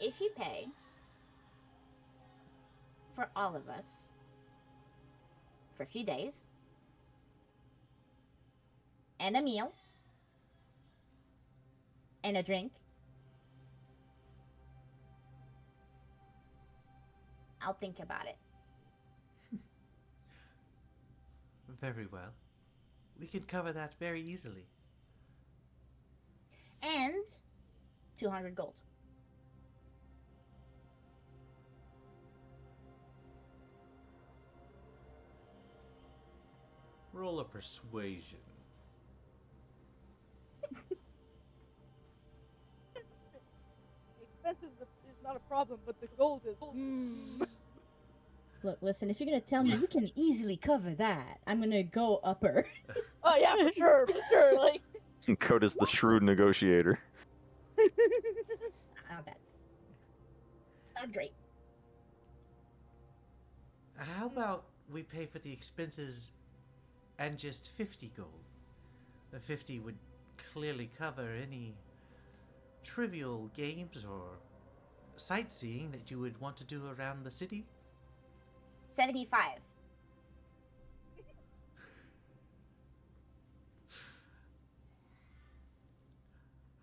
If you pay for all of us for a few days and a meal and a drink, I'll think about it. Very well. We can cover that very easily. And 200 gold. Roll a persuasion. Expenses is not a problem, but the gold is. Look, listen, if you're gonna tell me we can easily cover that, I'm gonna go upper. Oh yeah, for sure, for sure. Like, Codis the shrewd negotiator. Not bad. Not great. How about we pay for the expenses and just 50 gold? The 50 would clearly cover any trivial games or sightseeing that you would want to do around the city. 75.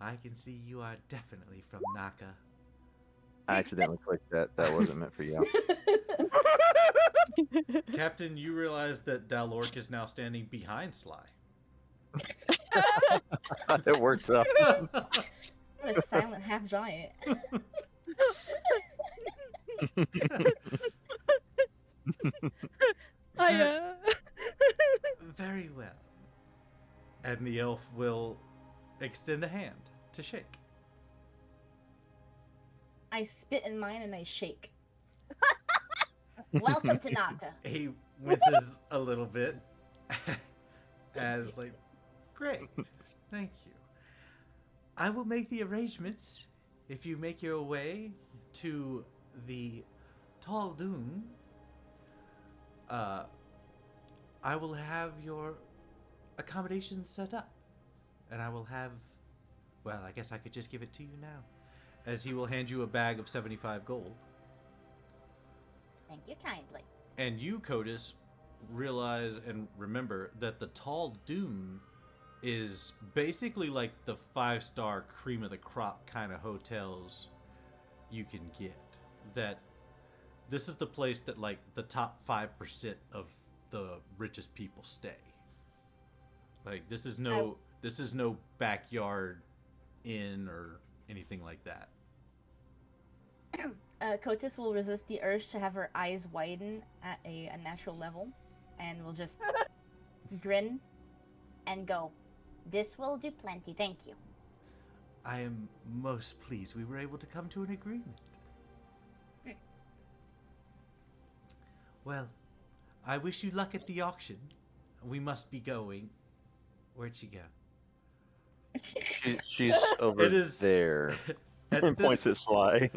I can see you are definitely from Naka. I accidentally clicked that. That wasn't meant for you. Captain, you realize that Dalork is now standing behind Sly. It works out. What a silent half giant. Very well. And the elf will extend a hand to shake. I spit in mine and I shake. Welcome to Naka. He winces a little bit as like, great, thank you. I will make the arrangements if you make your way to the Tall Dune. I will have your accommodations set up, and I will have, well, I guess I could just give it to you now, as he will hand you a bag of 75 gold. Thank you kindly. And you, Codis, realize and remember that the Tall Dune is basically like the 5-star cream of the crop kind of hotels you can get. That this is the place that like the top 5% of the richest people stay. Like this is no backyard inn or anything like that. Kotis will resist the urge to have her eyes widen at a natural level, and will just Grin and go. This will do plenty, thank you. I am most pleased we were able to come to an agreement. Well, I wish you luck at the auction. We must be going. Where'd she go? She's over It is there. at And points this at Sly.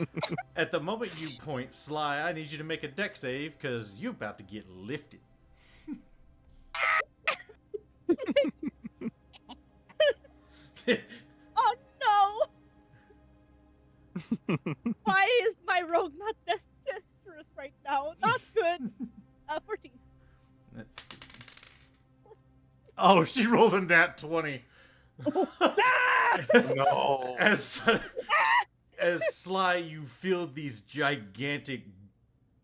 at the moment you point, Sly. I need you to make a deck save because you're about to get lifted. Oh no! Why is my rogue not dexterous right now? Not good. 14. Let's see. Oh, she rolled a nat 20. No. As Sly, you feel these gigantic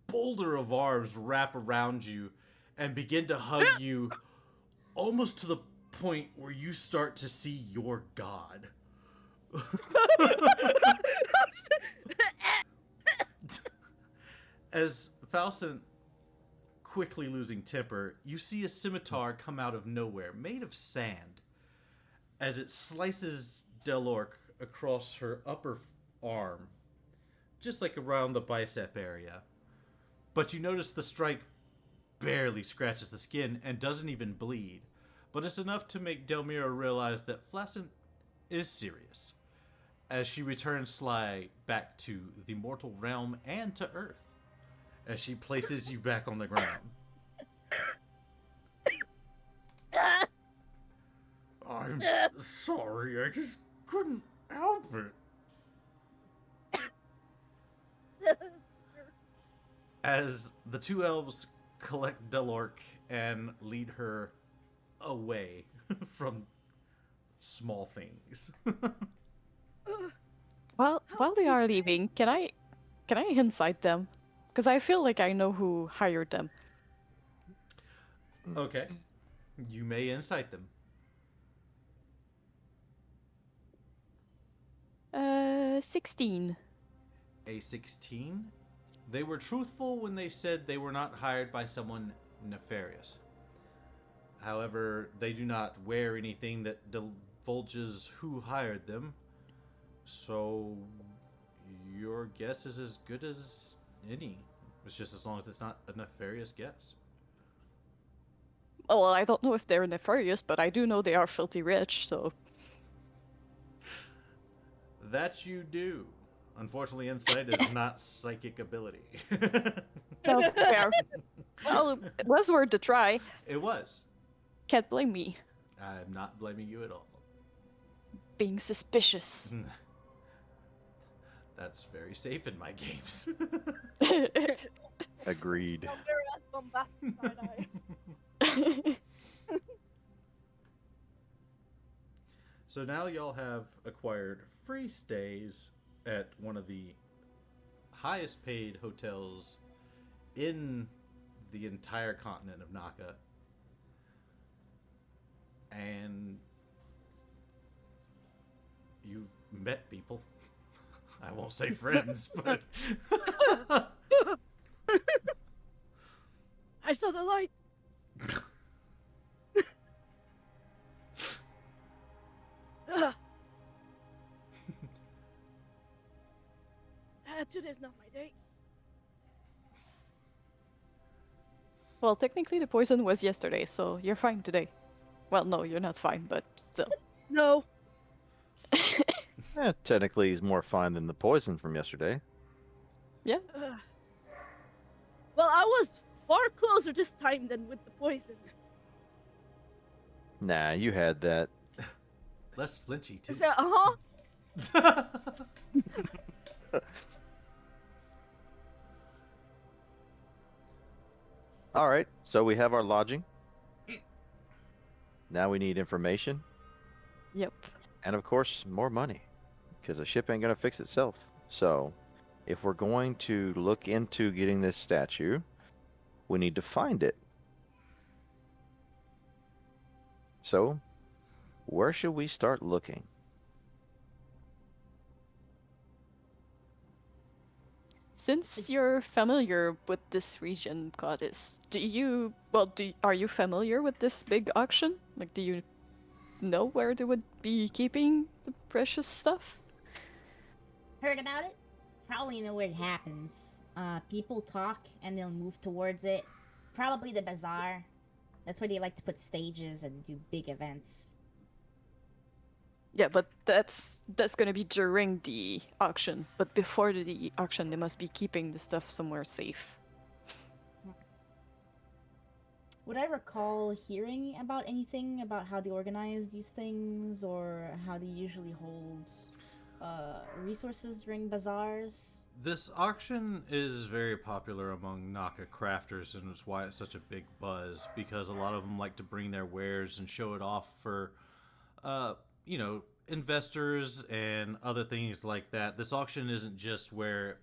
boulder of arms wrap around you and begin to hug you almost to the point where you start to see your god. As Faustin, quickly losing temper, you see a scimitar come out of nowhere, made of sand, as it slices Delorc across her upper arm, just like around the bicep area. But you notice the strike barely scratches the skin and doesn't even bleed, but it's enough to make Delmira realize that Flaccent is serious, as she returns Sly back to the mortal realm and to Earth, as she places you back on the ground. I'm sorry, I just couldn't help it. As the two elves collect Delorc and lead her away from small things. Well, while they are leaving, can I insight them? Because I feel like I know who hired them. Okay. You may incite them. 16. A 16? They were truthful when they said they were not hired by someone nefarious. However, they do not wear anything that divulges who hired them. So, your guess is as good as any. It's just as long as it's not a nefarious guess. Oh, well, I don't know if they're nefarious, but I do know they are filthy rich, so... That you do. Unfortunately, insight is not psychic ability. No, fair. Well, it was worth a try. It was. Can't blame me. I'm not blaming you at all. Being suspicious. That's very safe in my games. Agreed. Delmira's bombastic side-eye. So now y'all have acquired free stays at one of the highest paid hotels in the entire continent of Naka. And you've met people. I won't say friends, but I saw the light. Today's not my day. Well, technically the poison was yesterday, so you're fine today. Well, no, you're not fine, but still. No. Technically, he's more fine than the poison from yesterday. Yeah. Well, I was far closer this time than with the poison. Nah, you had that. less flinchy too. Is that, uh-huh? All right, so we have our lodging. Now we need information, Yep. and of course, more money, because the ship ain't gonna fix itself. So, if we're going to look into getting this statue, we need to find it. So, where should we start looking? Since you're familiar with this region, Goddess, are you familiar with this big auction? Like, do you know where they would be keeping the precious stuff? Heard about it? Probably know where it happens. People talk and they'll move towards it. Probably the bazaar. That's where they like to put stages and do big events. Yeah, but that's gonna be during the auction. But before the auction, they must be keeping the stuff somewhere safe. Would I recall hearing about anything about how they organize these things or how they usually hold resources during bazaars? This auction is very popular among Naka crafters, and it's why it's such a big buzz, because a lot of them like to bring their wares and show it off for, uh, investors and other things like that. This auction isn't just where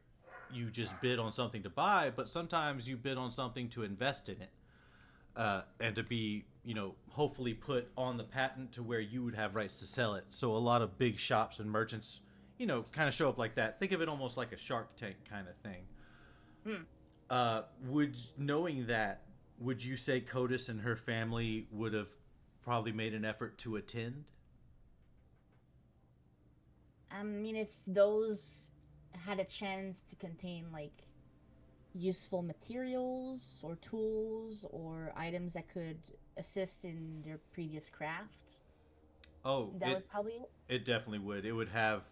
you just bid on something to buy, but sometimes you bid on something to invest in it, and to be, hopefully put on the patent to where you would have rights to sell it. So a lot of big shops and merchants, kind of show up like that. Think of it almost like a Shark Tank kind of thing. Knowing that, would you say Codis and her family would have probably made an effort to attend? I mean, if those had a chance to contain, like, Useful materials or tools or items that could assist in their previous craft, Oh, that it would probably. it definitely would. It would have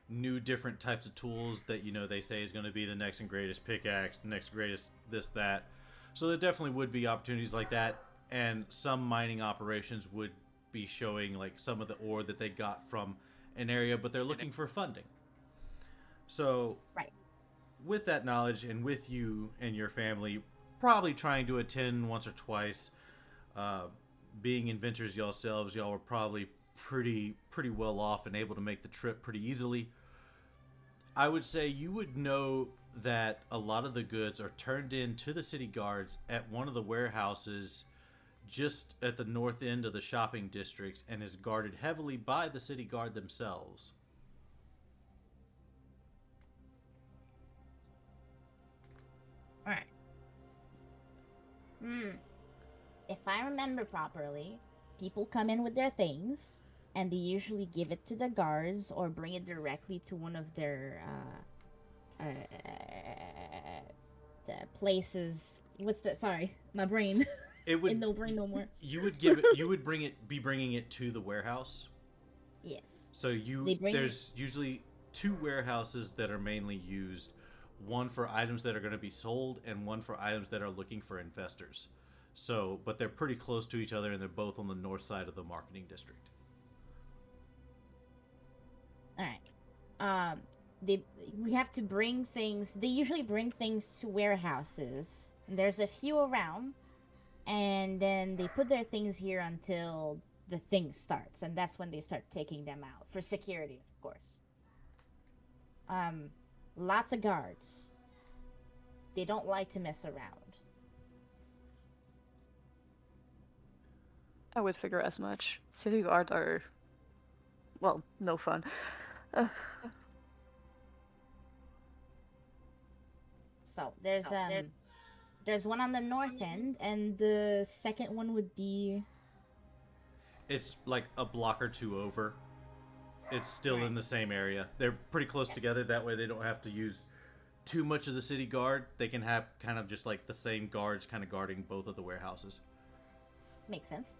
new different types of tools that they say is going to be the next and greatest pickaxe, the next greatest this that. So there definitely would be opportunities like that, and some mining operations would be showing like some of the ore that they got from an area, but they're looking for funding. So right. with that knowledge and with you and your family probably trying to attend once or twice, uh, being inventors yourselves, y'all were probably pretty well off and able to make the trip pretty easily. I would say you would know that a lot of the goods are turned in to the city guards at one of the warehouses just at the north end of the shopping districts and is guarded heavily by the city guard themselves. All right. If I remember properly, people come in with their things, and they usually give it to the guards or bring it directly to one of their the places. What's the? Sorry, my brain. It would In no brain no more. You would give it. You would be bringing it to the warehouse. Yes. So there's usually two warehouses that are mainly used. One for items that are going to be sold, and one for items that are looking for investors. So, but they're pretty close to each other, and they're both on the north side of the marketing district. All right. We have to bring things. They usually bring things to warehouses. There's a few around, and then they put their things here until the thing starts, and that's when they start taking them out for security, of course. Lots of guards. They don't like to mess around. I would figure as much. City guard are, well, no fun. Uh, So there's one on the north end, And the second one would be. It's like a block or two over. It's still in the same area. They're pretty close together. That way they don't have to use too much of the city guard. They can have kind of just like the same guards kind of guarding both of the warehouses. makes sense.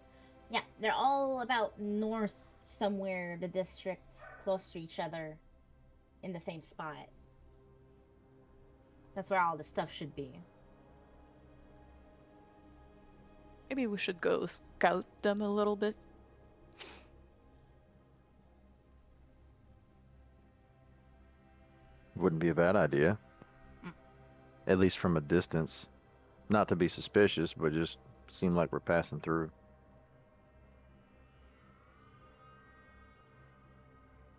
Yeah, they're all about north somewhere, the district, close to each other, in the same spot. That's where all the stuff should be. maybe we should go scout them a little bit. Wouldn't be a bad idea. At least from a distance. Not to be suspicious, but just seem like we're passing through.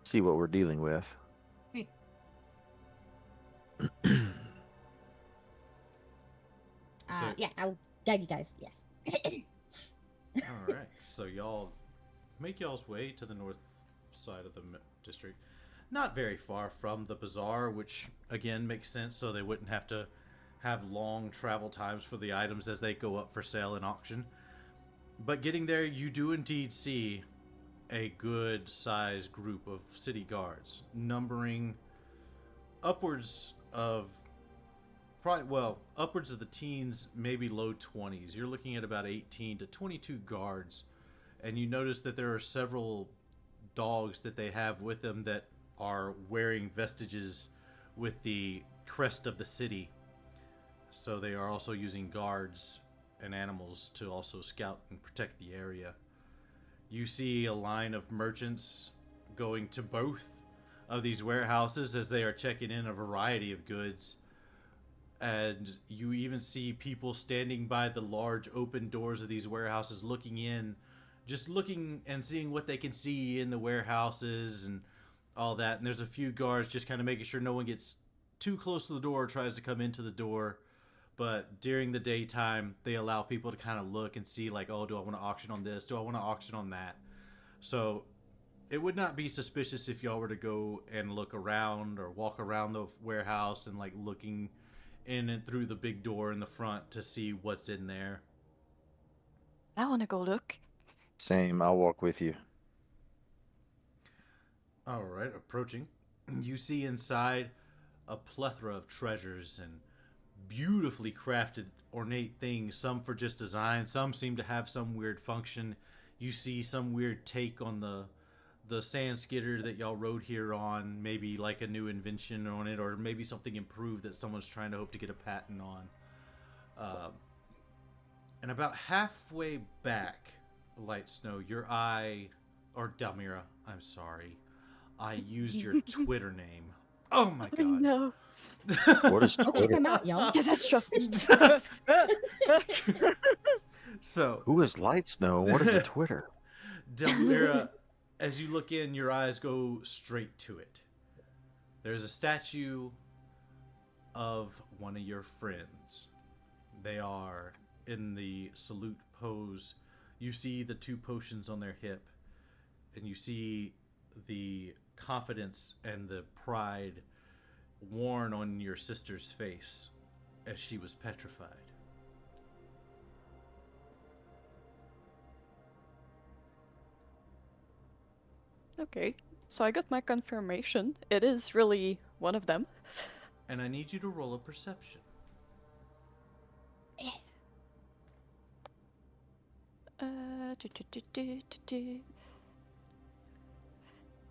See what we're dealing with. So- Yeah, I'll guide you guys. Yes. All right. So y'all make y'all's way to the north side of the district. Not very far from the bazaar, which again makes sense, so they wouldn't have to have long travel times for the items as they go up for sale in auction. But getting there, you do indeed see a good sized group of city guards, numbering upwards of upwards of the teens, maybe low 20s. You're looking at about 18 to 22 guards, and you notice that there are several dogs that they have with them that are wearing vestiges with the crest of the city. So they are also using guards and animals to also scout and protect the area. You see a line of merchants going to both of these warehouses as they are checking in a variety of goods. And you even see people standing by the large open doors of these warehouses looking in, just looking and seeing what they can see in the warehouses and all that. And there's a few guards just kind of making sure no one gets too close to the door or tries to come into the door. But during the daytime, they allow people to kind of look and see, like, oh, do I want to auction on this? Do I want to auction on that? So it would not be suspicious if y'all were to go and look around or walk around the warehouse and, like, looking in and through the big door in the front to see what's in there. I wanna go look. Same. I'll walk with you. All right, approaching. You see inside a plethora of treasures and beautifully crafted, ornate things, some for just design, some seem to have some weird function. You see some weird take on the sand skidder that y'all rode here on, maybe like a new invention on it, or maybe something improved that someone's trying to hope to get a patent on. And about halfway back, Light Snow, your eye, or Dalmira, I'm sorry, I used your Twitter name. Oh my Oh, god. no. What is Check Twitter? him out, y'all. Yeah, that's true. So, Who is Light Snow? What is a Twitter? Delmira, as you look in, your eyes go straight to it. There's a statue of one of your friends. They are in the salute pose. You see the two potions on their hip, and you see the confidence and the pride worn on your sister's face as she was petrified. Okay, so I got my confirmation. It is really one of them. And I need you to roll a perception. Do, do, do, do, do, do.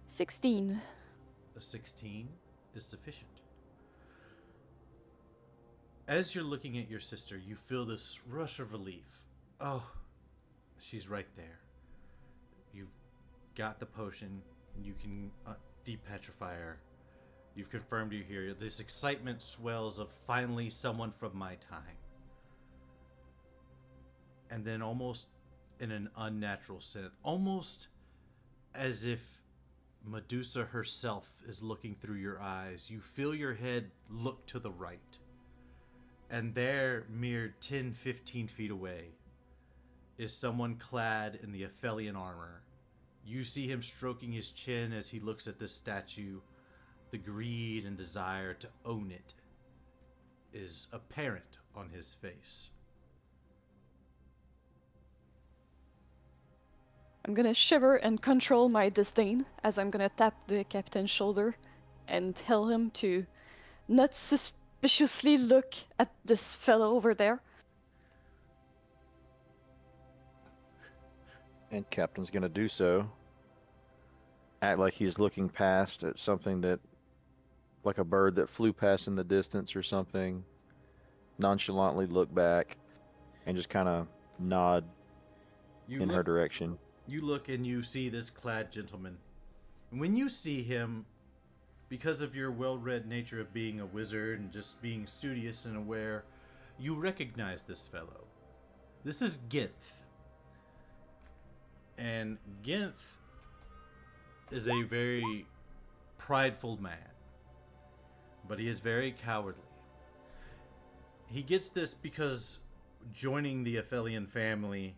16. A 16 is sufficient. As you're looking at your sister, you feel this rush of relief. Oh, she's right there. You've got the potion. You can depetrify her. You've confirmed you're here. This excitement swells of finally someone from my time. And then almost in an unnatural sense, almost as if Medusa herself is looking through your eyes, you feel your head look to the right. And there, mere 10, 15 feet away, is someone clad in the Aphelion armor. You see him stroking his chin as he looks at this statue. The greed and desire to own it is apparent on his face. I'm gonna shiver and control my disdain as I'm gonna tap the captain's shoulder and tell him to not suspiciously look at this fellow over there. And Captain's gonna do so. Act like he's looking past at something that, like a bird that flew past in the distance or something. Nonchalantly look back and just kind of nod in her direction. You look and you see this clad gentleman. And when you see him, because of your well-read nature of being a wizard and just being studious and aware, you recognize this fellow. This is Ginth. And Ginth is a very prideful man, but he is very cowardly. He gets this because joining the Aphelion family,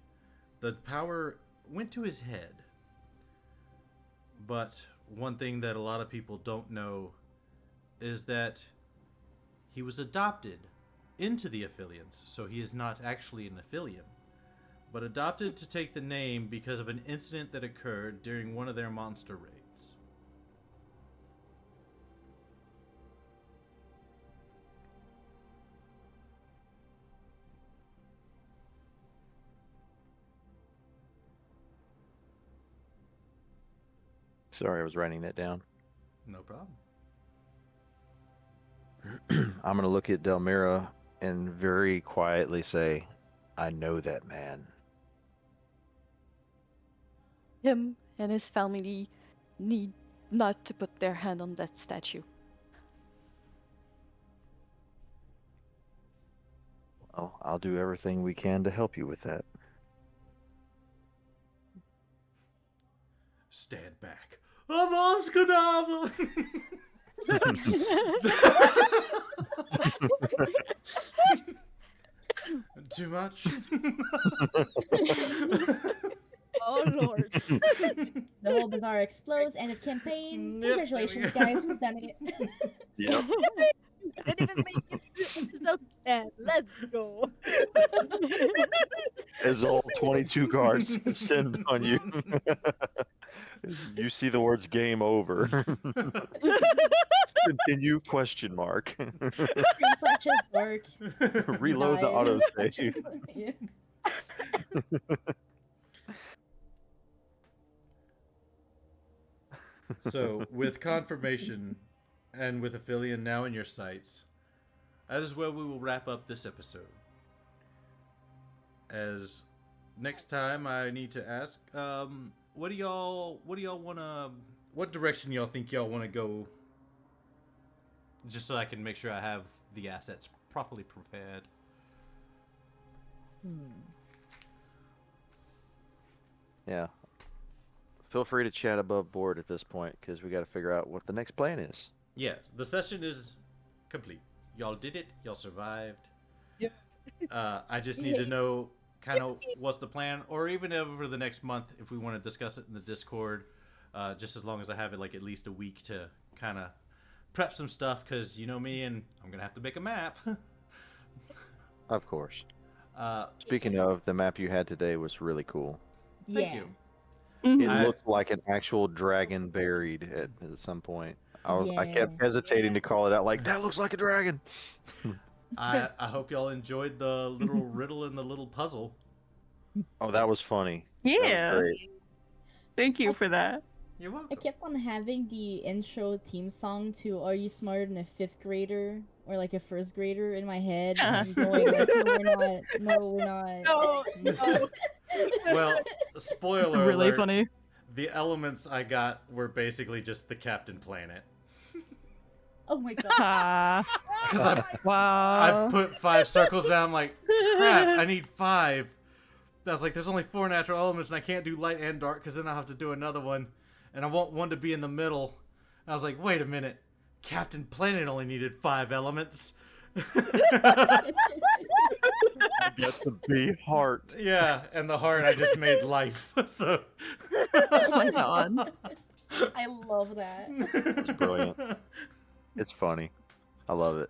the power went to his head. But one thing that a lot of people don't know is that he was adopted into the Aphelions, so he is not actually an Aphelion, but adopted to take the name because of an incident that occurred during one of their monster raids. Sorry, I was writing that down. No problem. I'm gonna look at Delmira and very quietly say, "I know that man." Him and his family need not to put their hand on that statue. Well, I'll do everything we can to help you with that. Stand back. Avance cadaver! Too much? Oh lord. The whole bazaar explodes. End of campaign. Yep, there we Congratulations, go. guys. We've done it. Yep. Didn't even make it to episode 10. Let's go. As all 22 cards descend on you, you see the words "game over." Continue? Question mark. Screen flashes dark. Reload the Dies. autosave. Yeah. So, with confirmation and with Aphelion now in your sights, that is where we will wrap up this episode. As next time, I need to ask, what do y'all want to, what direction y'all think y'all want to go? Just so I can make sure I have the assets properly prepared. Yeah. Feel free to chat above board at this point because we got to figure out what the next plan is. Yes, the session is complete. Y'all did it. Y'all survived. Yeah. I just need to know kind of what's the plan, or even over the next month if we want to discuss it in the Discord. Just as long as I have it like at least a week to kind of prep some stuff, because you know me, and I'm gonna have to make a map. Of course. uh, Speaking of, the map you had today was really cool. thank Yeah. you. It I- looked like an actual dragon buried at some point. I kept Yeah. hesitating to call it out, like, that looks like a dragon. I hope y'all enjoyed the little riddle and the little puzzle. Oh, that was funny. That was Yeah. great. Thank you for that. You're I welcome. kept on having the intro theme song to "Are You Smarter Than a Fifth Grader" or like a first grader in my head. Yeah. And going like, no, we're not. No, we're not. No, no. Well, spoiler Really alert, funny. the elements I got were basically just the Captain Planet. Oh my god. Ah, Because I wow. put 5 circles down. I'm like, crap, I need 5. I was like, there's only 4 natural elements, and I can't do light and dark because then I'll have to do another one. And I want one to be in the middle. And I was like, wait a minute. Captain Planet only needed 5 elements. Get the big heart. Yeah, and the heart I just made life. So. Oh my god. I love that. It's brilliant. It's funny. I love it.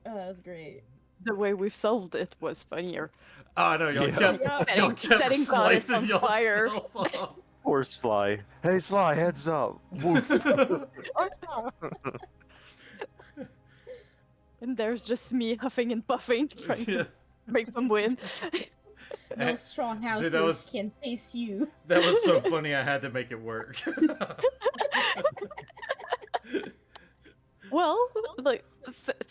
Oh, that was great. The way we've solved it was funnier. Oh no, y'all Yeah. kept, y'all Setting- kept setting goddess slicing on fire. yourself off. Poor Sly. Hey, Sly, heads up. Woof. And there's just me huffing and puffing, trying Yeah. to make some win. No Eh, strong dude, houses that was- can face you. That was so funny, I had to make it work. Well, like,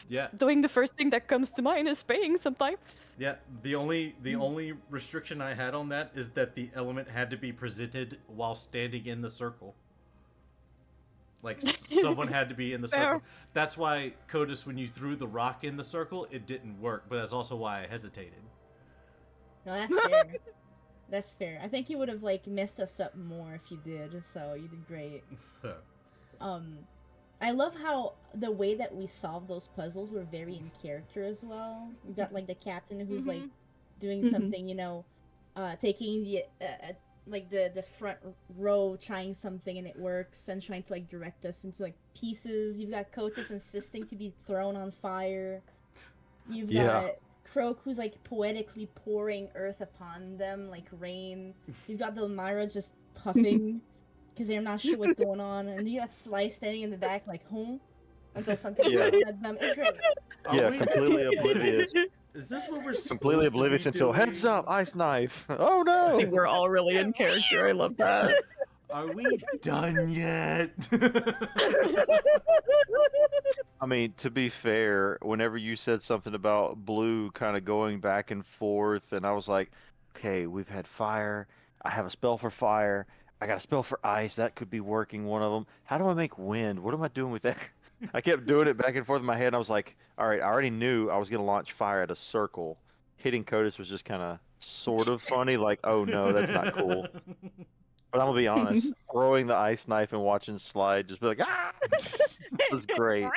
Yeah. doing the first thing that comes to mind is paying sometime. Yeah, the only restriction I had on that is that the element had to be presented while standing in the circle. Like someone had to be in the Fair. circle. That's why Codus, when you threw the rock in the circle, it didn't work. But that's also why I hesitated. No, that's fair. That's fair. I think you would have like messed us up more if you did. So you did great. So, I love how the way that we solved those puzzles were very in character as well. We got like the captain who's like doing Mhm. something, you know, taking the like the front row, trying something and it works, and trying to like direct us into like pieces. You've got Kotis insisting to be thrown on fire. You've Yeah. got Croak who's like poetically pouring earth upon them like rain. You've got Delmira just puffing because they're not sure what's going on, and you got Sly standing in the back like, huh? Until something Yeah. at them. It's great. are Yeah, we- completely oblivious. Is this what we're Completely supposed to be oblivious until doing? heads up, ice knife. Oh I think no! we're all really in character. I love that. Are we done yet? I mean, to be fair, whenever you said something about blue kind of going back and forth, and I was like, okay, we've had fire. I have a spell for fire. I got a spell for ice. That could be working one of them. How do I make wind? What am I doing with that? I kept doing it back and forth in my head, and I was like, all right, I already knew I was going to launch fire at a circle. Hitting Codis was just kind of sort of funny, like, oh no, that's not cool. But I'm going to be honest, throwing the ice knife and watching Slide just be like, ah! was great.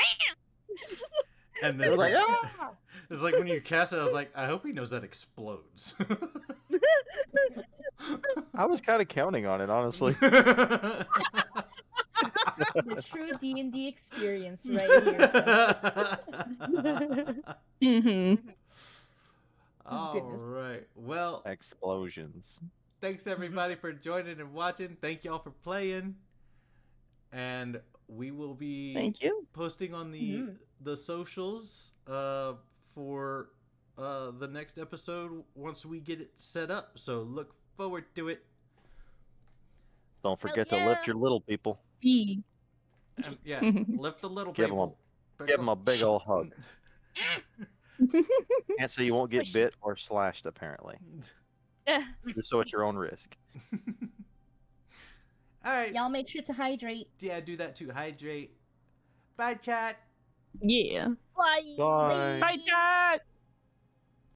And It then was like, ah! it's like when you cast it, I was like, I hope he knows that explodes. I was kind of counting on it, honestly. The true D&D experience right here, folks. Mm-hmm. All Goodness. right. Well, Explosions. thanks everybody for joining and watching. Thank y'all for playing. And we will be Thank you. posting on the socials for the next episode once we get it set up. So look forward to it. Don't forget to yeah. lift your little people. E. And, yeah, lift the little Give 'em people. Give them a big old hug. Can't say you won't get bit or slashed, apparently. Just so at your own risk. All right. Y'all make sure to hydrate. Yeah, do that too. Hydrate. Bye, chat. Yeah. Bye. Bye. Bye, chat.